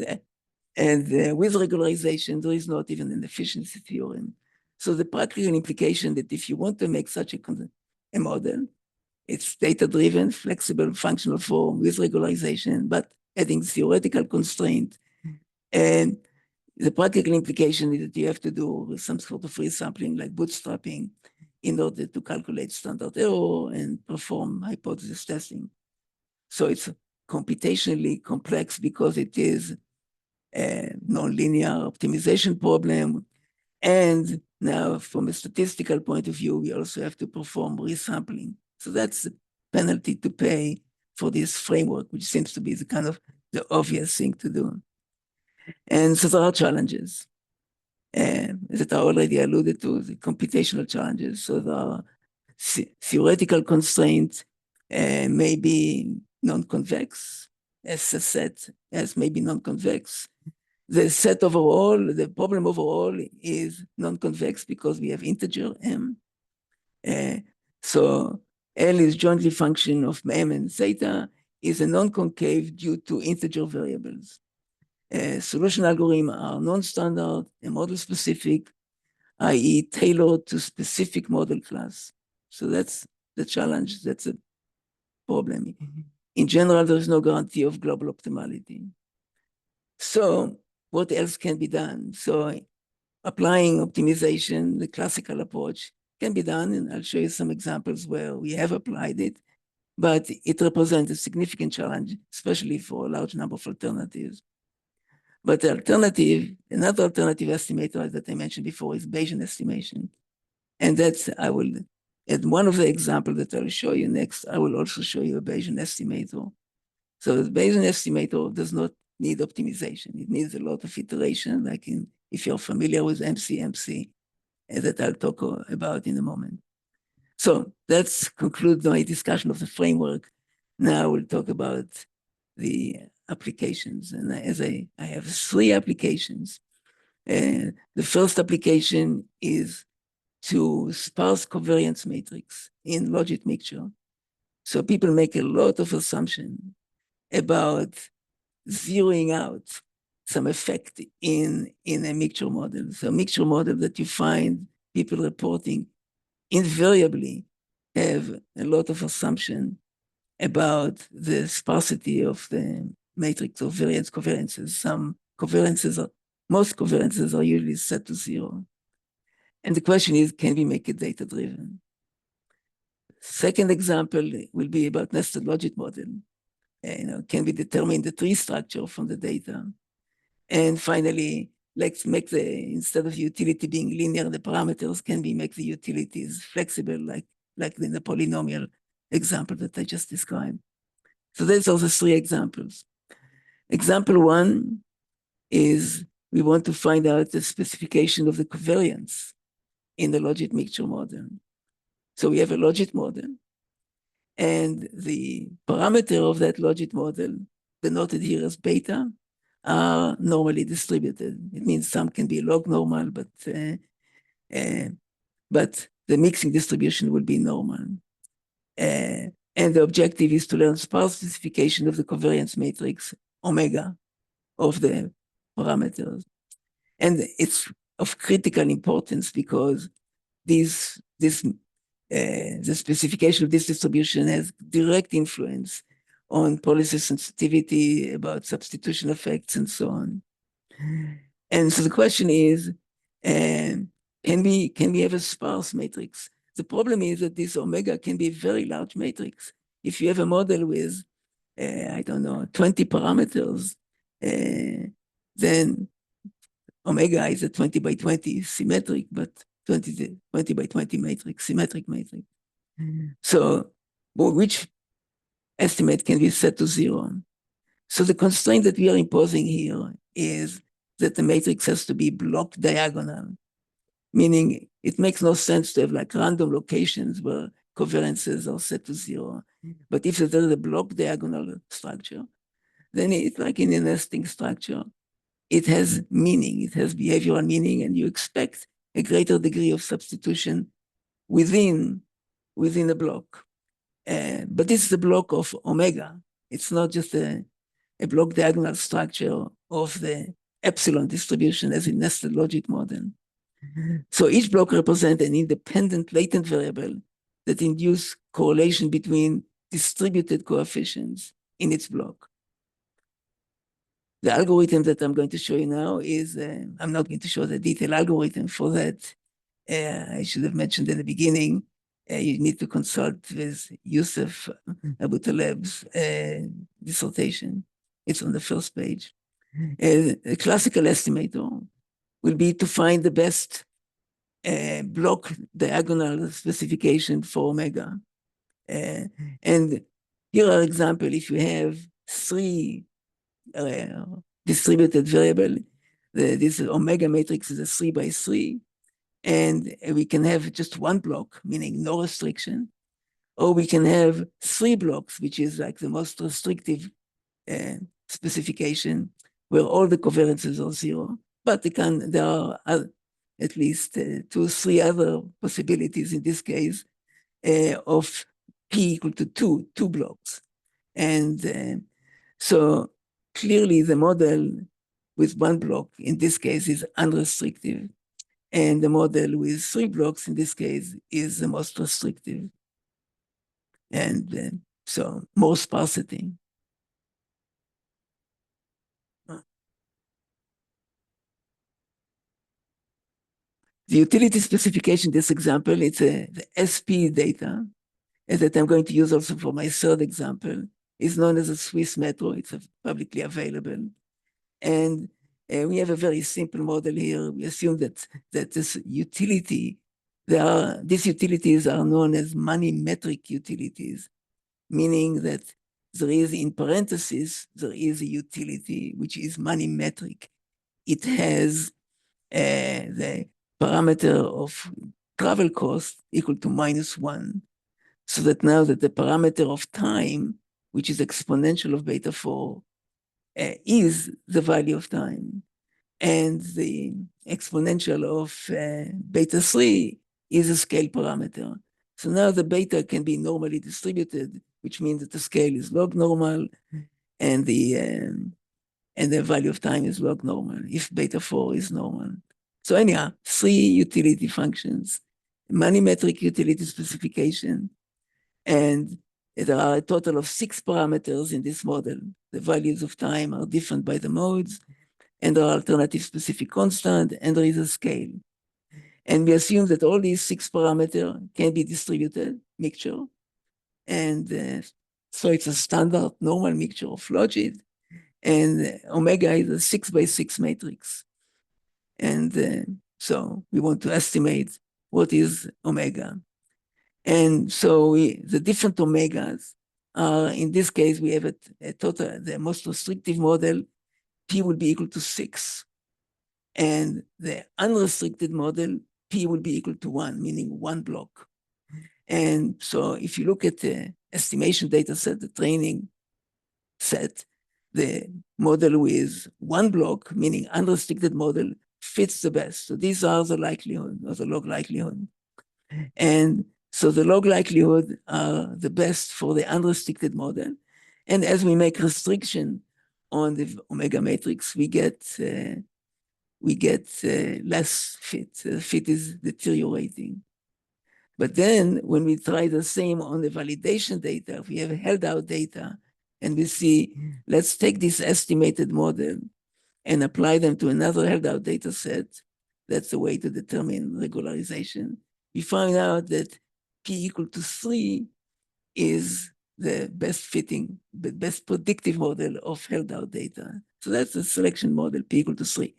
with regularization, there is not even an efficiency theorem. So the practical implication that if you want to make such a model, it's data-driven, flexible, functional form with regularization, but adding theoretical constraint. And the practical implication is that you have to do some sort of resampling like bootstrapping in order to calculate standard error and perform hypothesis testing. So it's computationally complex because it is a nonlinear optimization problem. And now from a statistical point of view, we also have to perform resampling. So that's the penalty to pay for this framework, which seems to be the kind of the obvious thing to do. And so there are challenges that I already alluded to, the computational challenges. So there are theoretical constraints, maybe non-convex, as a set, as maybe non-convex. The set overall, the problem overall is non-convex because we have integer M. So L is jointly function of M and theta is a non-concave due to integer variables. Solution algorithms are non-standard and model-specific, i.e. tailored to specific model class. So that's the challenge, that's a problem. In general, there is no guarantee of global optimality. So what else can be done? So applying optimization, the classical approach, can be done, and I'll show you some examples where we have applied it, but it represents a significant challenge, especially for a large number of alternatives. But the alternative, another alternative estimator that I mentioned before is Bayesian estimation. And that's, I will, at one of the examples that I'll show you next, I will also show you a Bayesian estimator. So the Bayesian estimator does not need optimization. It needs a lot of iteration, like if you're familiar with MCMC, that I'll talk about in a moment. So that's conclude my discussion of the framework. Now we'll talk about the applications. And as I have 3 applications. The first application is to sparse covariance matrix in logit mixture. So people make a lot of assumptions about zeroing out some effect in a mixture model. So a mixture model that you find people reporting invariably have a lot of assumption about the sparsity of the matrix of variance covariances. Some covariances most covariances are usually set to 0. And the question is, can we make it data-driven? Second example will be about nested logit model. Can we determine the tree structure from the data? And finally, let's make instead of utility being linear, the parameters, can we make the utilities flexible, like in the polynomial example that I just described? So those are the 3 examples. Example 1 is we want to find out the specification of the covariance in the logit mixture model. So we have a logit model, and the parameter of that logit model, denoted here as beta, are normally distributed. It means some can be log normal, but the mixing distribution will be normal. And the objective is to learn sparse specification of the covariance matrix, omega, of the parameters. And it's of critical importance because the specification of this distribution has direct influence on policy sensitivity, about substitution effects, and so on. And so the question is, can we have a sparse matrix? The problem is that this omega can be a very large matrix. If you have a model with I don't know, 20 parameters, then omega is a 20 by 20 symmetric, but 20 by 20 matrix, symmetric matrix. So, well, which estimate can be set to 0? So the constraint that we are imposing here is that the matrix has to be block diagonal, meaning it makes no sense to have like random locations where covariances are set to 0. But if there is a block diagonal structure, then it's like in a nesting structure. It has meaning, it has behavioral meaning, and you expect a greater degree of substitution within a block. But this is a block of omega. It's not just a block diagonal structure of the epsilon distribution as in nested logic model. So each block represents an independent latent variable that induces correlation between distributed coefficients in its block. The algorithm that I'm going to show you now is, I'm not going to show the detailed algorithm for that. I should have mentioned in the beginning, you need to consult with Yusuf Abu Taleb's dissertation. It's on the first page. A classical estimator will be to find the best block diagonal specification for omega. And here are examples. If you have 3 distributed variable, this omega matrix is a 3 by 3, and we can have just 1 block, meaning no restriction, or we can have 3 blocks, which is like the most restrictive specification, where all the covariances are 0. But there are at least 2 or 3 other possibilities in this case of p equal to 2 blocks. And so clearly the model with 1 block in this case is unrestrictive, and the model with 3 blocks in this case is the most restrictive. And so more sparsity. The utility specification, this example, it's the SP data that I'm going to use also for my third example. Is known as a Swiss metro. It's publicly available. And we have a very simple model here. We assume that this utility, these utilities are known as money metric utilities, meaning that there is, in parentheses, there is a utility which is money metric. It has the parameter of travel cost equal to -1, so that now that the parameter of time, which is exponential of beta 4, is the value of time, and the exponential of beta 3 is a scale parameter. So now the beta can be normally distributed, which means that the scale is log normal, and the value of time is log normal if beta 4 is normal. So anyhow, 3 utility functions, money metric utility specification, and there are a total of 6 parameters in this model. The values of time are different by the modes, and there are alternative specific constant, and there is a scale. And we assume that all these 6 parameters can be distributed, mixture, and so it's a standard normal mixture of logit, and omega is a 6 by 6 matrix. And so we want to estimate what is omega. And so the different omegas are, in this case, we have a total, the most restrictive model, P will be equal to 6. And the unrestricted model, P will be equal to 1, meaning 1 block. And so if you look at the estimation data set, the training set, the model with 1 block, meaning unrestricted model, fits the best. So these are the likelihood, or the log likelihood. And so the log likelihood are the best for the unrestricted model. And as we make restriction on the omega matrix, we get less fit. Fit is deteriorating. But then when we try the same on the validation data, if we have held out data, and we see, let's take this estimated model and apply them to another held out data set, that's the way to determine regularization. We find out that P equal to 3 is the best fitting, the best predictive model of held out data. So that's the selection model, p equal to 3.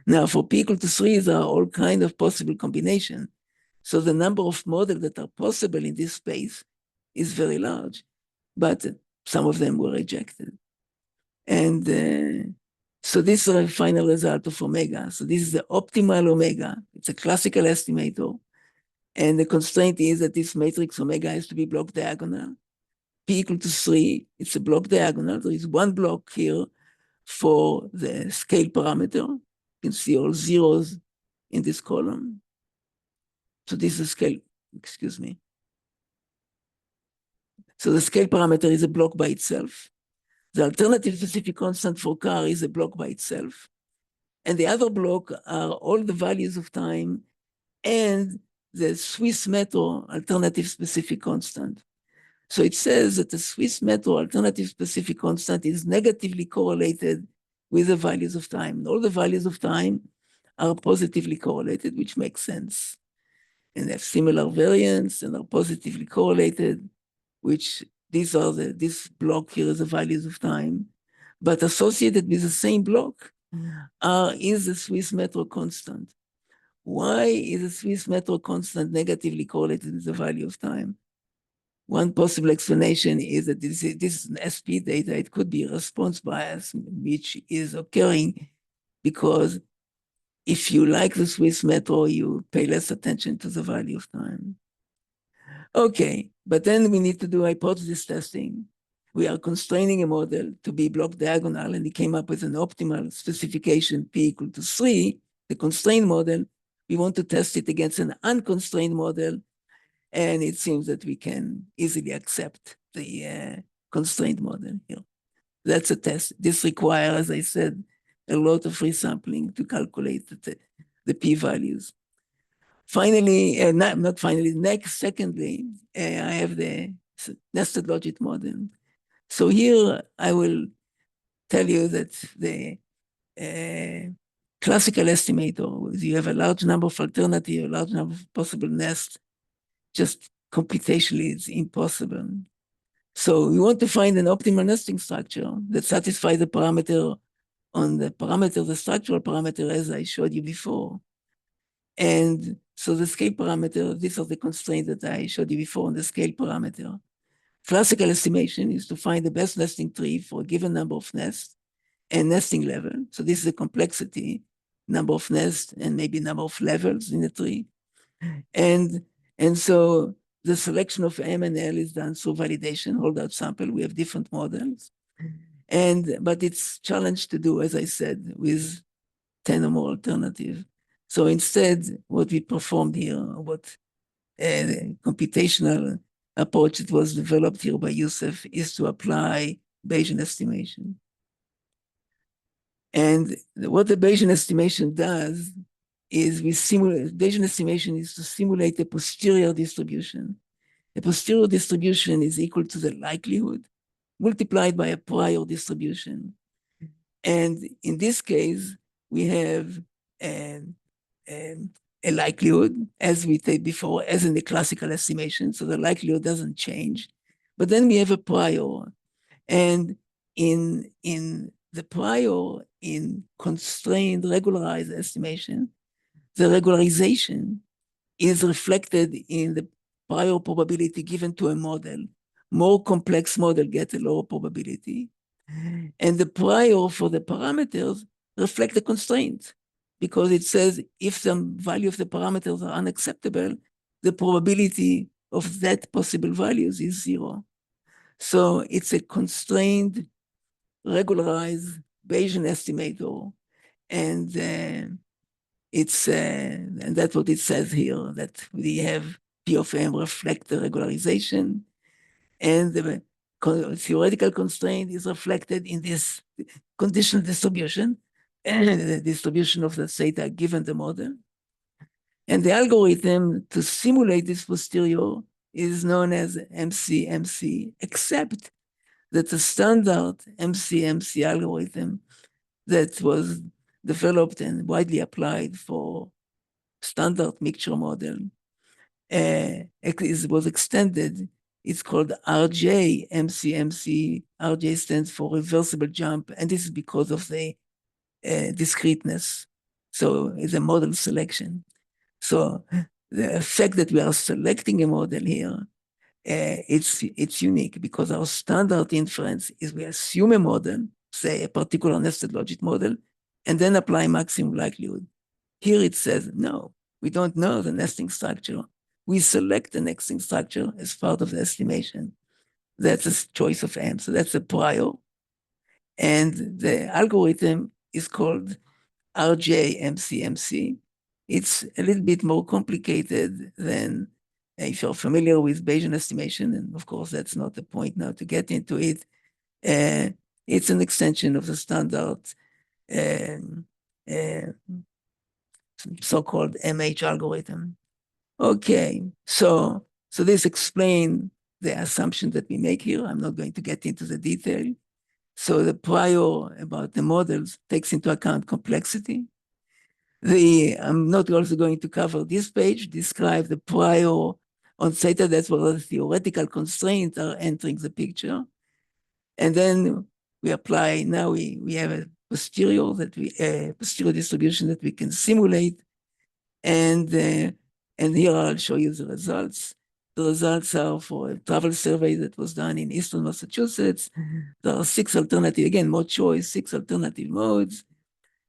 Now for p equal to 3, there are all kinds of possible combinations. So the number of models that are possible in this space is very large, but some of them were rejected. And so this is the final result of omega. So this is the optimal omega. It's a classical estimator. And the constraint is that this matrix omega has to be block diagonal. P equal to 3, it's a block diagonal. There is one block here for the scale parameter. You can see all zeros in this column. So this is scale, excuse me. So the scale parameter is a block by itself. The alternative specific constant for car is a block by itself. And the other block are all the values of time and the Swiss metro alternative specific constant. So it says that the Swiss metro alternative specific constant is negatively correlated with the values of time. And all the values of time are positively correlated, which makes sense. And they have similar variance and are positively correlated, which this block here is the values of time. But associated with the same block is the Swiss metro constant. Why is the Swiss metro constant negatively correlated with the value of time? One possible explanation is that this is SP data. It could be a response bias, which is occurring because if you like the Swiss metro, you pay less attention to the value of time. Okay, but then we need to do hypothesis testing. We are constraining a model to be block diagonal, and we came up with an optimal specification p equal to 3, the constrained model. We want to test it against an unconstrained model, and it seems that we can easily accept the constrained model here. That's a test. This requires, as I said, a lot of resampling to calculate the p-values. Finally, secondly, I have the nested logic model. So here I will tell you that the classical estimator, you have a large number of alternatives, a large number of possible nests, just computationally it's impossible. So we want to find an optimal nesting structure that satisfies the parameter on the parameter, the structural parameter, as I showed you before. And so the scale parameter, these are the constraints that I showed you before on the scale parameter. Classical estimation is to find the best nesting tree for a given number of nests and nesting level. So this is the complexity, number of nests and maybe number of levels in the tree. And so the selection of M and L is done through validation, holdout sample. We have different models. But it's challenged to do, as I said, with 10 or more alternatives. So instead, what we performed here, the computational approach that was developed here by Youssef is to apply Bayesian estimation. And what the Bayesian estimation does is Bayesian estimation is to simulate a posterior distribution. A posterior distribution is equal to the likelihood multiplied by a prior distribution. And in this case, we have a likelihood, as we said before, as in the classical estimation. So the likelihood doesn't change. But then we have a prior. And in the prior, in constrained regularized estimation, the regularization is reflected in the prior probability given to a model. More complex model get a lower probability. And the prior for the parameters reflect the constraint, because it says if some value of the parameters are unacceptable, the probability of that possible values is 0. So it's a constrained, regularized Bayesian estimator. And that's what it says here, that we have P of M reflect the regularization, and the theoretical constraint is reflected in this conditional distribution, and the distribution of the theta given the model. And the algorithm to simulate this posterior is known as MC-MC, except that the standard MC-MC algorithm that was developed and widely applied for standard mixture model was extended It's called RJ, MCMC. RJ stands for reversible jump, and this is because of the discreteness. So it's a model selection. So the fact that we are selecting a model here, it's unique because our standard inference is we assume a model, say a particular nested logic model, and then apply maximum likelihood. Here it says, no, we don't know the nesting structure. We select the nesting structure as part of the estimation. That's a choice of M. So that's a prior. And the algorithm is called RJ-MCMC. It's a little bit more complicated than if you're familiar with Bayesian estimation, and of course, that's not the point now to get into it. It's an extension of the standard so-called MH algorithm. Okay, so this explains the assumption that we make here. I'm not going to get into the detail. So the prior about the models takes into account complexity. I'm not also going to cover this page, describe the prior on theta, that's where the theoretical constraints are entering the picture. And then we apply, now we have a posterior posterior distribution that we can simulate. And here I'll show you the results. The results are for a travel survey that was done in Eastern Massachusetts. There are 6 alternative, again, more choice, 6 alternative modes.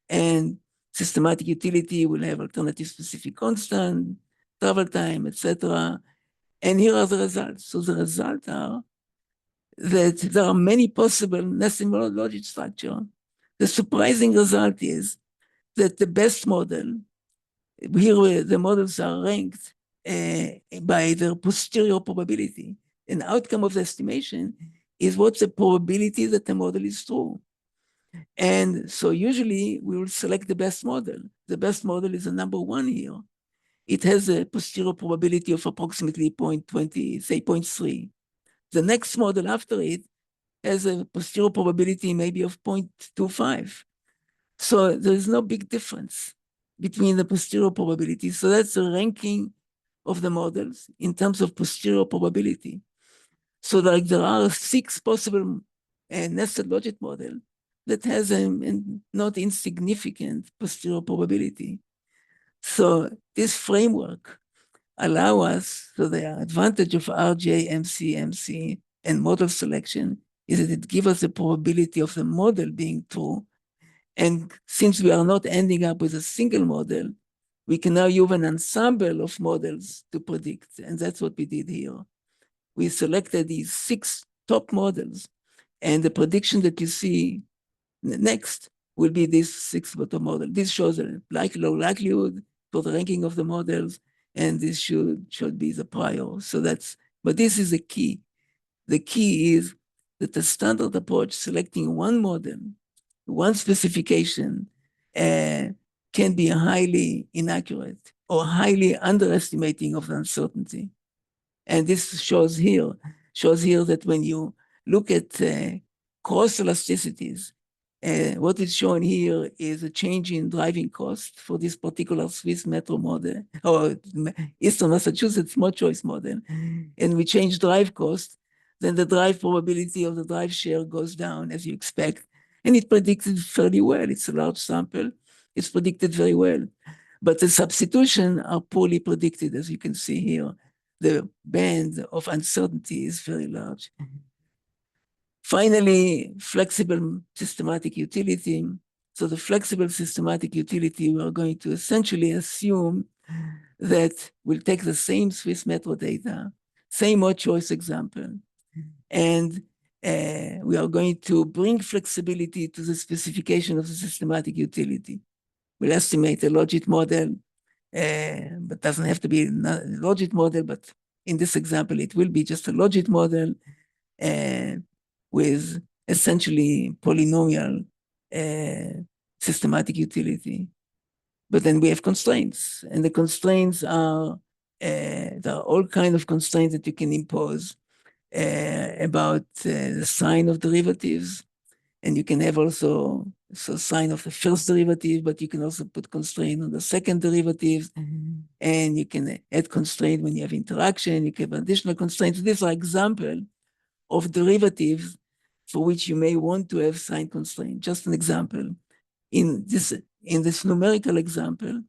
And systematic utility will have alternative specific constant, travel time, etc. And here are the results. So the results are that there are many possible nesting logic structure. The surprising result is that the best model, here the models are ranked by their posterior probability. An outcome of the estimation is what's the probability that the model is true. And so usually we will select the best model. The best model is the number 1 here. It has a posterior probability of approximately 0.20, say 0.3. The next model after it has a posterior probability maybe of 0.25. So there is no big difference between the posterior probability. So that's the ranking of the models in terms of posterior probability. So like there are 6 possible nested logic model that has a not insignificant posterior probability. So this framework allow us, so the advantage of RJ, MC, and model selection is that it gives us the probability of the model being true. And since we are not ending up with a single model, we can now use an ensemble of models to predict. And that's what we did here. We selected these 6 top models, and the prediction that you see next will be this 6 bottom model. This shows a low likelihood for the ranking of the models, and this should be the prior. So but this is the key. The key is that the standard approach, selecting one model, one specification, can be highly inaccurate or highly underestimating of the uncertainty. And this shows here that when you look at cross elasticities, what is shown here is a change in driving cost for this particular Swiss metro model, or Eastern Massachusetts mod choice model, and we change drive cost, then the drive probability of the drive share goes down as you expect, and it predicted fairly well. It's a large sample. It's predicted very well. But the substitution are poorly predicted, as you can see here. The band of uncertainty is very large. Finally, flexible systematic utility. So the flexible systematic utility, we are going to essentially assume that we'll take the same Swiss metro data, same mod choice example, and we are going to bring flexibility to the specification of the systematic utility. We'll estimate a logit model, but doesn't have to be a logit model, but in this example, it will be just a logit model with essentially polynomial systematic utility. But then we have constraints, and the constraints are, there are all kinds of constraints that you can impose about the sign of derivatives, And you can have also sign of the first derivative, but you can also put constraint on the second derivative. And you can add constraint when you have interaction. You can have additional constraints. These are examples of derivatives for which you may want to have sign constraint. Just an example. In this numerical example,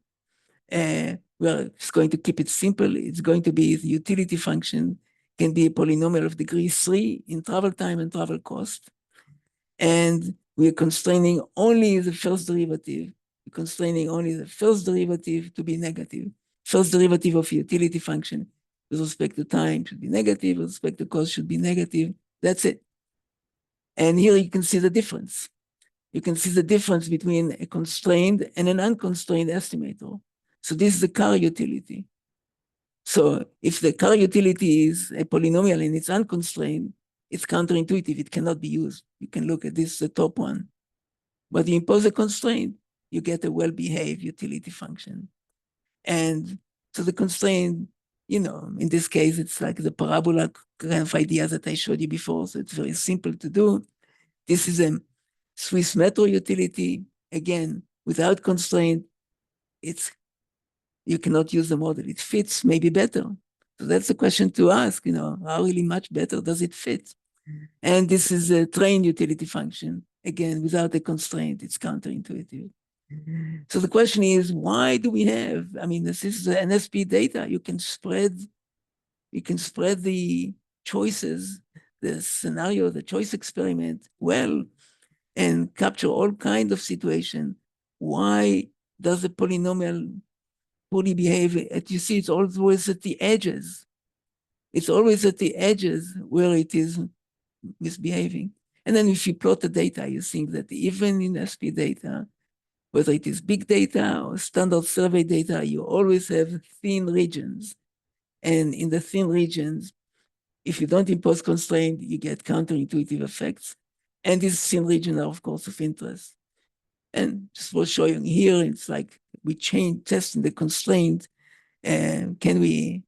well, it's going to keep it simple. It's going to be the utility function can be a polynomial of degree 3 in travel time and travel cost. And we're constraining only the first derivative. We're constraining only the first derivative to be negative. First derivative of a utility function with respect to time should be negative, with respect to cost should be negative. That's it. And here you can see the difference. You can see the difference between a constrained and an unconstrained estimator. So this is the car utility. So if the car utility is a polynomial and it's unconstrained, it's counterintuitive. It cannot be used. You can look at this, the top one. But you impose a constraint, you get a well-behaved utility function. And so the constraint, in this case, it's like the parabola kind of idea that I showed you before. So it's very simple to do. This is a Swiss metro utility. Again, without constraint, you cannot use the model. It fits maybe better. So that's the question to ask, how really much better does it fit? And this is a train utility function. Again, without a constraint, it's counterintuitive. So the question is, why do we have, this is the NSP data. You can spread the choices, the scenario, the choice experiment well, and capture all kinds of situations. Why does the polynomial poorly behave? You see, it's always at the edges. It's always at the edges where it is misbehaving. And then if you plot the data, you think that even in SP data, whether it is big data or standard survey data, you always have thin regions. And in the thin regions, if you don't impose constraint, you get counterintuitive effects. And these thin regions are, of course, of interest. And just for showing here, it's like we testing the constraint, and can we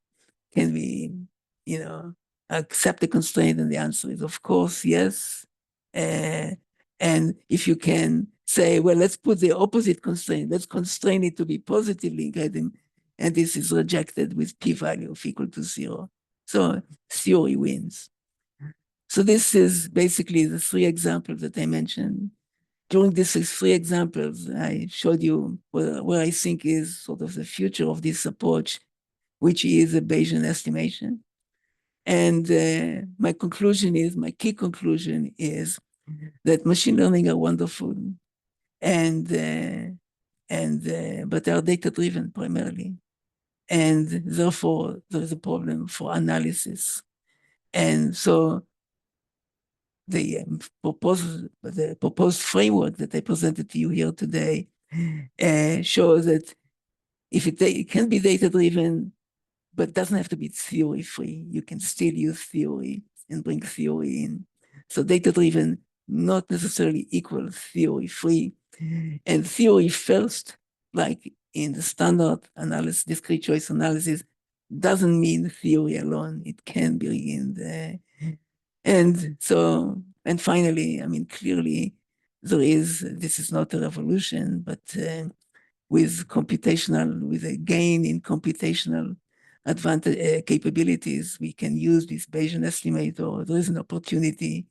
accept the constraint? And the answer is, of course, yes. And if you can say, well, let's put the opposite constraint, let's constrain it to be positively guiding, and this is rejected with p-value of equal to 0. So theory wins. So this is basically the 3 examples that I mentioned. During these 3 examples, I showed you where I think is sort of the future of this approach, which is a Bayesian estimation. And my key conclusion is that machine learning are wonderful, but they are data-driven primarily. And therefore, there is a problem for analysis. And so the proposed framework that I presented to you here today shows that if it can be data-driven, but doesn't have to be theory-free. You can still use theory and bring theory in. So data-driven not necessarily equals theory-free. And theory first, like in the standard analysis, discrete choice analysis, doesn't mean theory alone. It can be in the... And finally, clearly, this is not a revolution, but with a gain in computational advantage capabilities, we can use this Bayesian estimator. There is an opportunity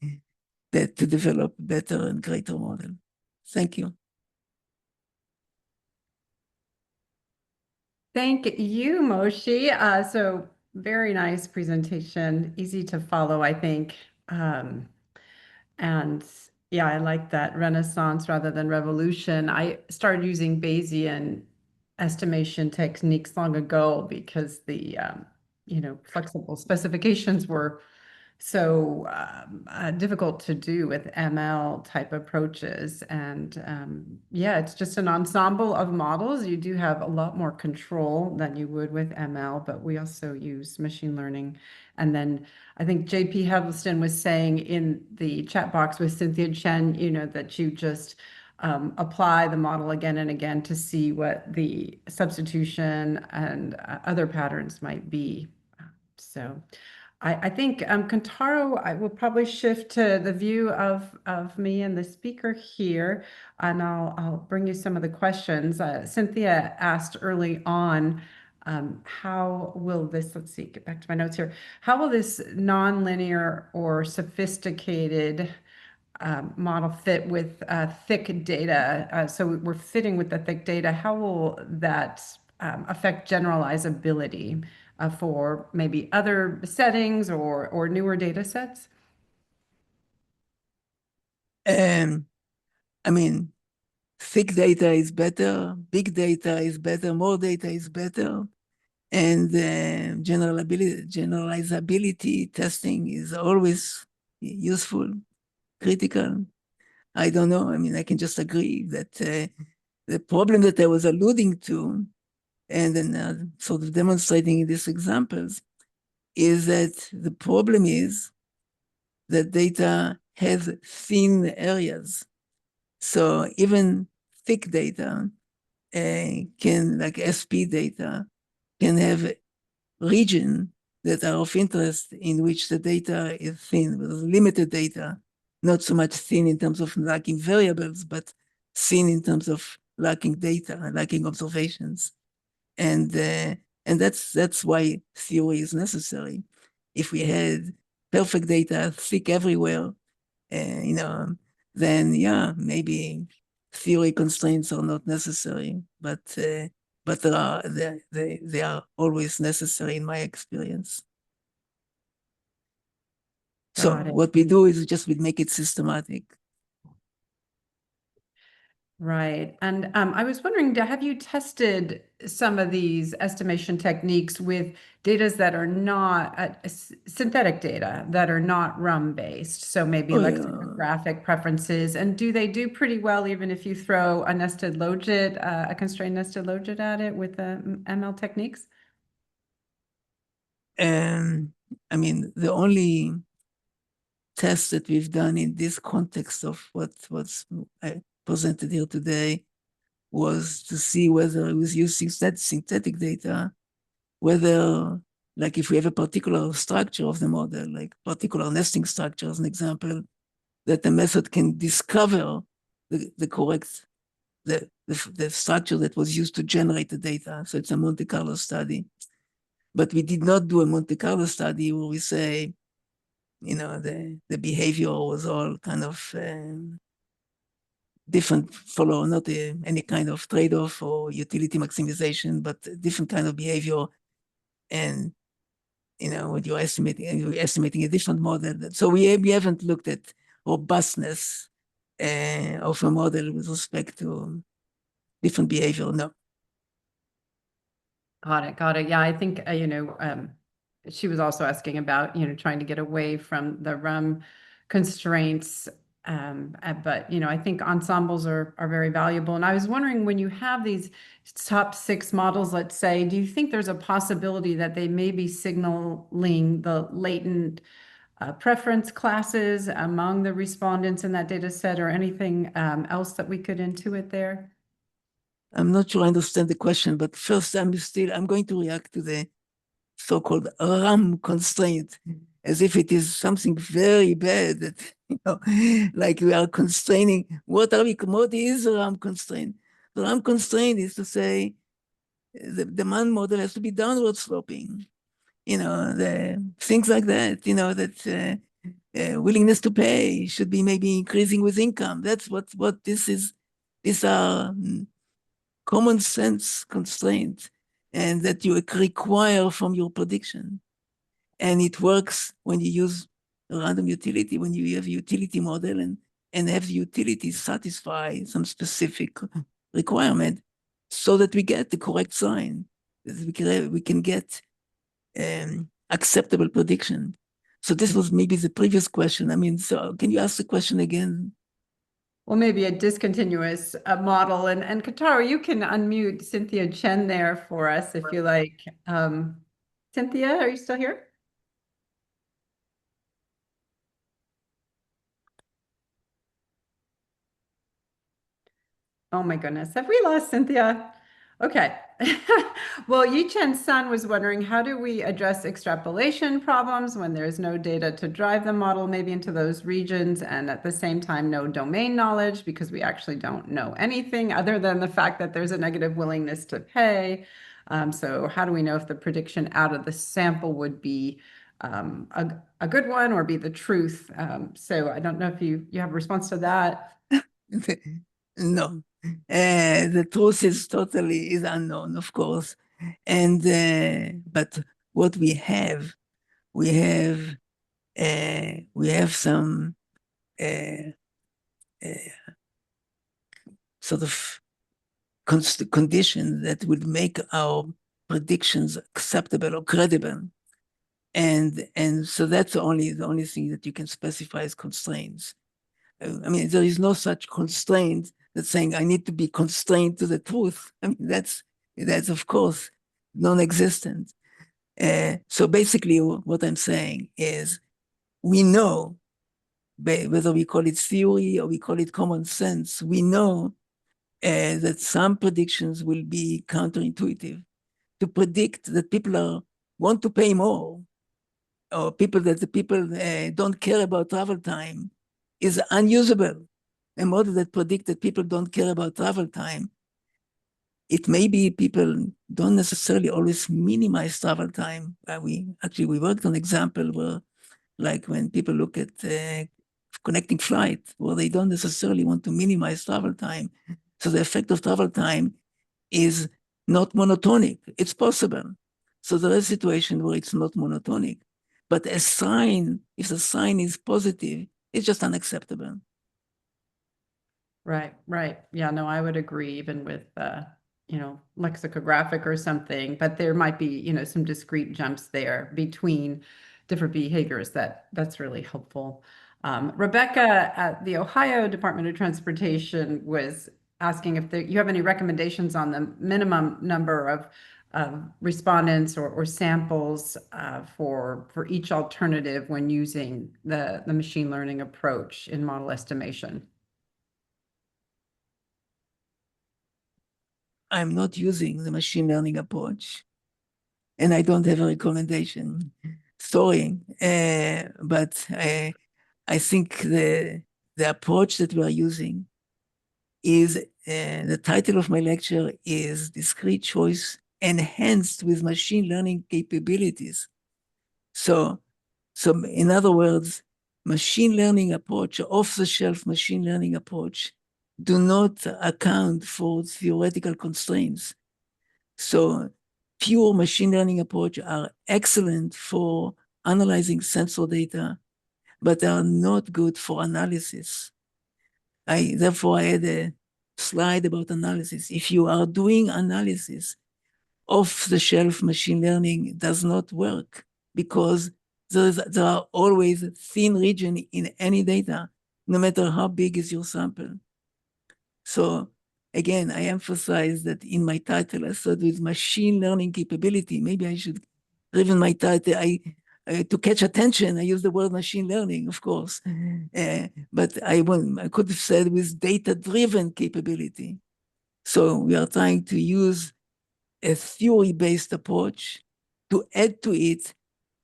to develop better and greater model. Thank you. Thank you, Moshe. So very nice presentation, easy to follow, I think. And yeah, I like that renaissance rather than revolution. I started using Bayesian estimation techniques long ago because the flexible specifications were so difficult to do with ML type approaches. And yeah, it's just an ensemble of models. You do have a lot more control than you would with ML, but we also use machine learning. And then I think JP Huddleston was saying in the chat box with Cynthia Chen, that you just apply the model again and again to see what the substitution and other patterns might be. So I think Kantaro, I will probably shift to the view of me and the speaker here, and I'll bring you some of the questions. Cynthia asked early on, how will this, let's see, get back to my notes here. How will this nonlinear or sophisticated model fit with thick data? So we're fitting with the thick data. How will that affect generalizability for maybe other settings or newer data sets? I mean, thick data is better, big data is better, more data is better, and generalizability testing is always useful, critical. I don't know. I mean, I can just agree that the problem that I was alluding to, and then sort of demonstrating in these examples, is that the problem is that data has thin areas. So even thick data can, like SP data, can have region that are of interest in which the data is thin, with limited data, not so much thin in terms of lacking variables, but thin in terms of lacking data, lacking observations. And that's why theory is necessary. If we had perfect data thick everywhere, you know, then yeah, maybe theory constraints are not necessary, but they are always necessary in my experience. So what we do is just we make it systematic. Right. And I was wondering, have you tested some of these estimation techniques with data that are not synthetic data that are not RUM based? So maybe lexicographic preferences. And do they do pretty well even if you throw a nested logit, a constrained nested logit at it with the ML techniques? I mean, the only test that we've done in this context of what's presented here today was to see whether it was using synthetic data, whether, like if we have a particular structure of the model, like particular nesting structure as an example, that the method can discover the correct, the structure that was used to generate the data. So it's a Monte Carlo study. But we did not do a Monte Carlo study where we say, you know, the behavior was all kind of different, follow not any kind of trade-off or utility maximization, but different kind of behavior. And, you know, when you're estimating a different model. So we haven't looked at robustness of a model with respect to different behavior, no. Got it. Got it. Yeah, I think, she was also asking about, trying to get away from the RUM constraints. But, I think ensembles are very valuable. And I was wondering, when you have these top 6 models, let's say, do you think there's a possibility that they may be signaling the latent preference classes among the respondents in that data set, or anything else that we could intuit there? I'm not sure I understand the question, but first I'm going to react to the so-called RAM constraint as if it is something very bad that, like we are constraining. What is a RAM constraint? The RAM constraint is to say the demand model has to be downward sloping, the things like that, that willingness to pay should be maybe increasing with income. That's what this is. These are common sense constraints, and that you require from your prediction. And it works when you use a random utility, when you have a utility model and have the utility satisfy some specific requirement so that we get the correct sign, that we can get acceptable prediction. So this was maybe the previous question. I mean, so can you ask the question again? Well, maybe a discontinuous model. And Kantaro, you can unmute Cynthia Chen there for us if you like. Cynthia, are you still here? Oh my goodness, have we lost Cynthia? Okay. Well, Yi-Chen's son was wondering, how do we address extrapolation problems when there's no data to drive the model maybe into those regions, and at the same time no domain knowledge because we actually don't know anything other than the fact that there's a negative willingness to pay. So how do we know if the prediction out of the sample would be a good one or be the truth? So I don't know if you have a response to that. No, the truth is totally is unknown, of course, and but what we have some sort of conditions that would make our predictions acceptable or credible, and so that's the only thing that you can specify as constraints. I mean, there is no such constraint that's saying I need to be constrained to the truth. I mean, that's of course non-existent. So basically, what I'm saying is, we know, whether we call it theory or we call it common sense, we know that some predictions will be counterintuitive. To predict that people want to pay more, or the people don't care about travel time, is unusable. A model that predicts that people don't care about travel time, it may be people don't necessarily always minimize travel time. We worked on an example where, like when people look at connecting flight, where they don't necessarily want to minimize travel time. So the effect of travel time is not monotonic. It's possible. So there is a situation where it's not monotonic. But if the sign is positive, it's just unacceptable. Right, right. Yeah, no, I would agree, even with lexicographic or something, but there might be, some discrete jumps there between different behaviors that's really helpful. Rebecca at the Ohio Department of Transportation was asking if you have any recommendations on the minimum number of respondents or samples for each alternative when using the machine learning approach in model estimation. I'm not using the machine learning approach, and I don't have a recommendation. Sorry, but I think the approach that we are using is, the title of my lecture is Discrete Choice Enhanced with Machine Learning Capabilities. So in other words, machine learning approach, off-the-shelf machine learning approach, do not account for theoretical constraints. So pure machine learning approach are excellent for analyzing sensor data, but they are not good for analysis. Therefore, I had a slide about analysis. If you are doing analysis, off-the-shelf machine learning does not work, because there are always thin region in any data, no matter how big is your sample. So again, I emphasize that in my title, I started with machine learning capability. Maybe I should, even my title, to catch attention, I use the word machine learning, of course. But I could have said with data-driven capability. So we are trying to use a theory-based approach to add to it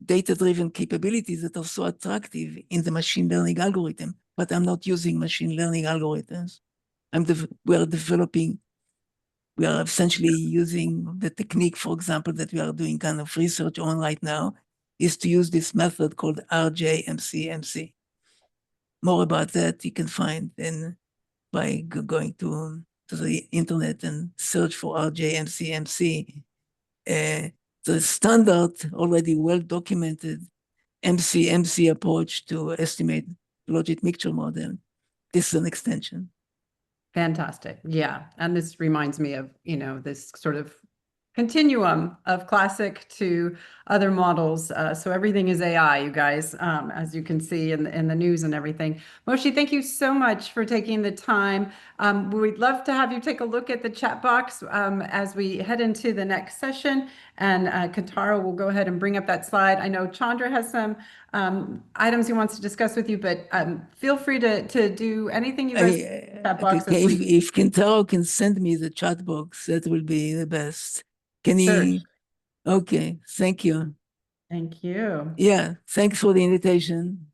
data-driven capabilities that are so attractive in the machine learning algorithm. But I'm not using machine learning algorithms. We are essentially using the technique, for example, that we are doing kind of research on right now, is to use this method called RJMCMC. More about that you can find by going to the internet and search for RJMCMC. The standard, already well-documented MCMC approach to estimate logic mixture model. This is an extension. Fantastic. Yeah. And this reminds me of, this sort of continuum of classic to other models. So everything is AI, you guys, as you can see in the news and everything. Moshe, thank you so much for taking the time. We'd love to have you take a look at the chat box as we head into the next session. And Kantara will go ahead and bring up that slide. I know Chandra has some items he wants to discuss with you, but feel free to do anything you guys chat box. If Kentaro can send me the chat box, that will be the best. Can he? Okay, thank you. Thank you. Yeah, thanks for the invitation.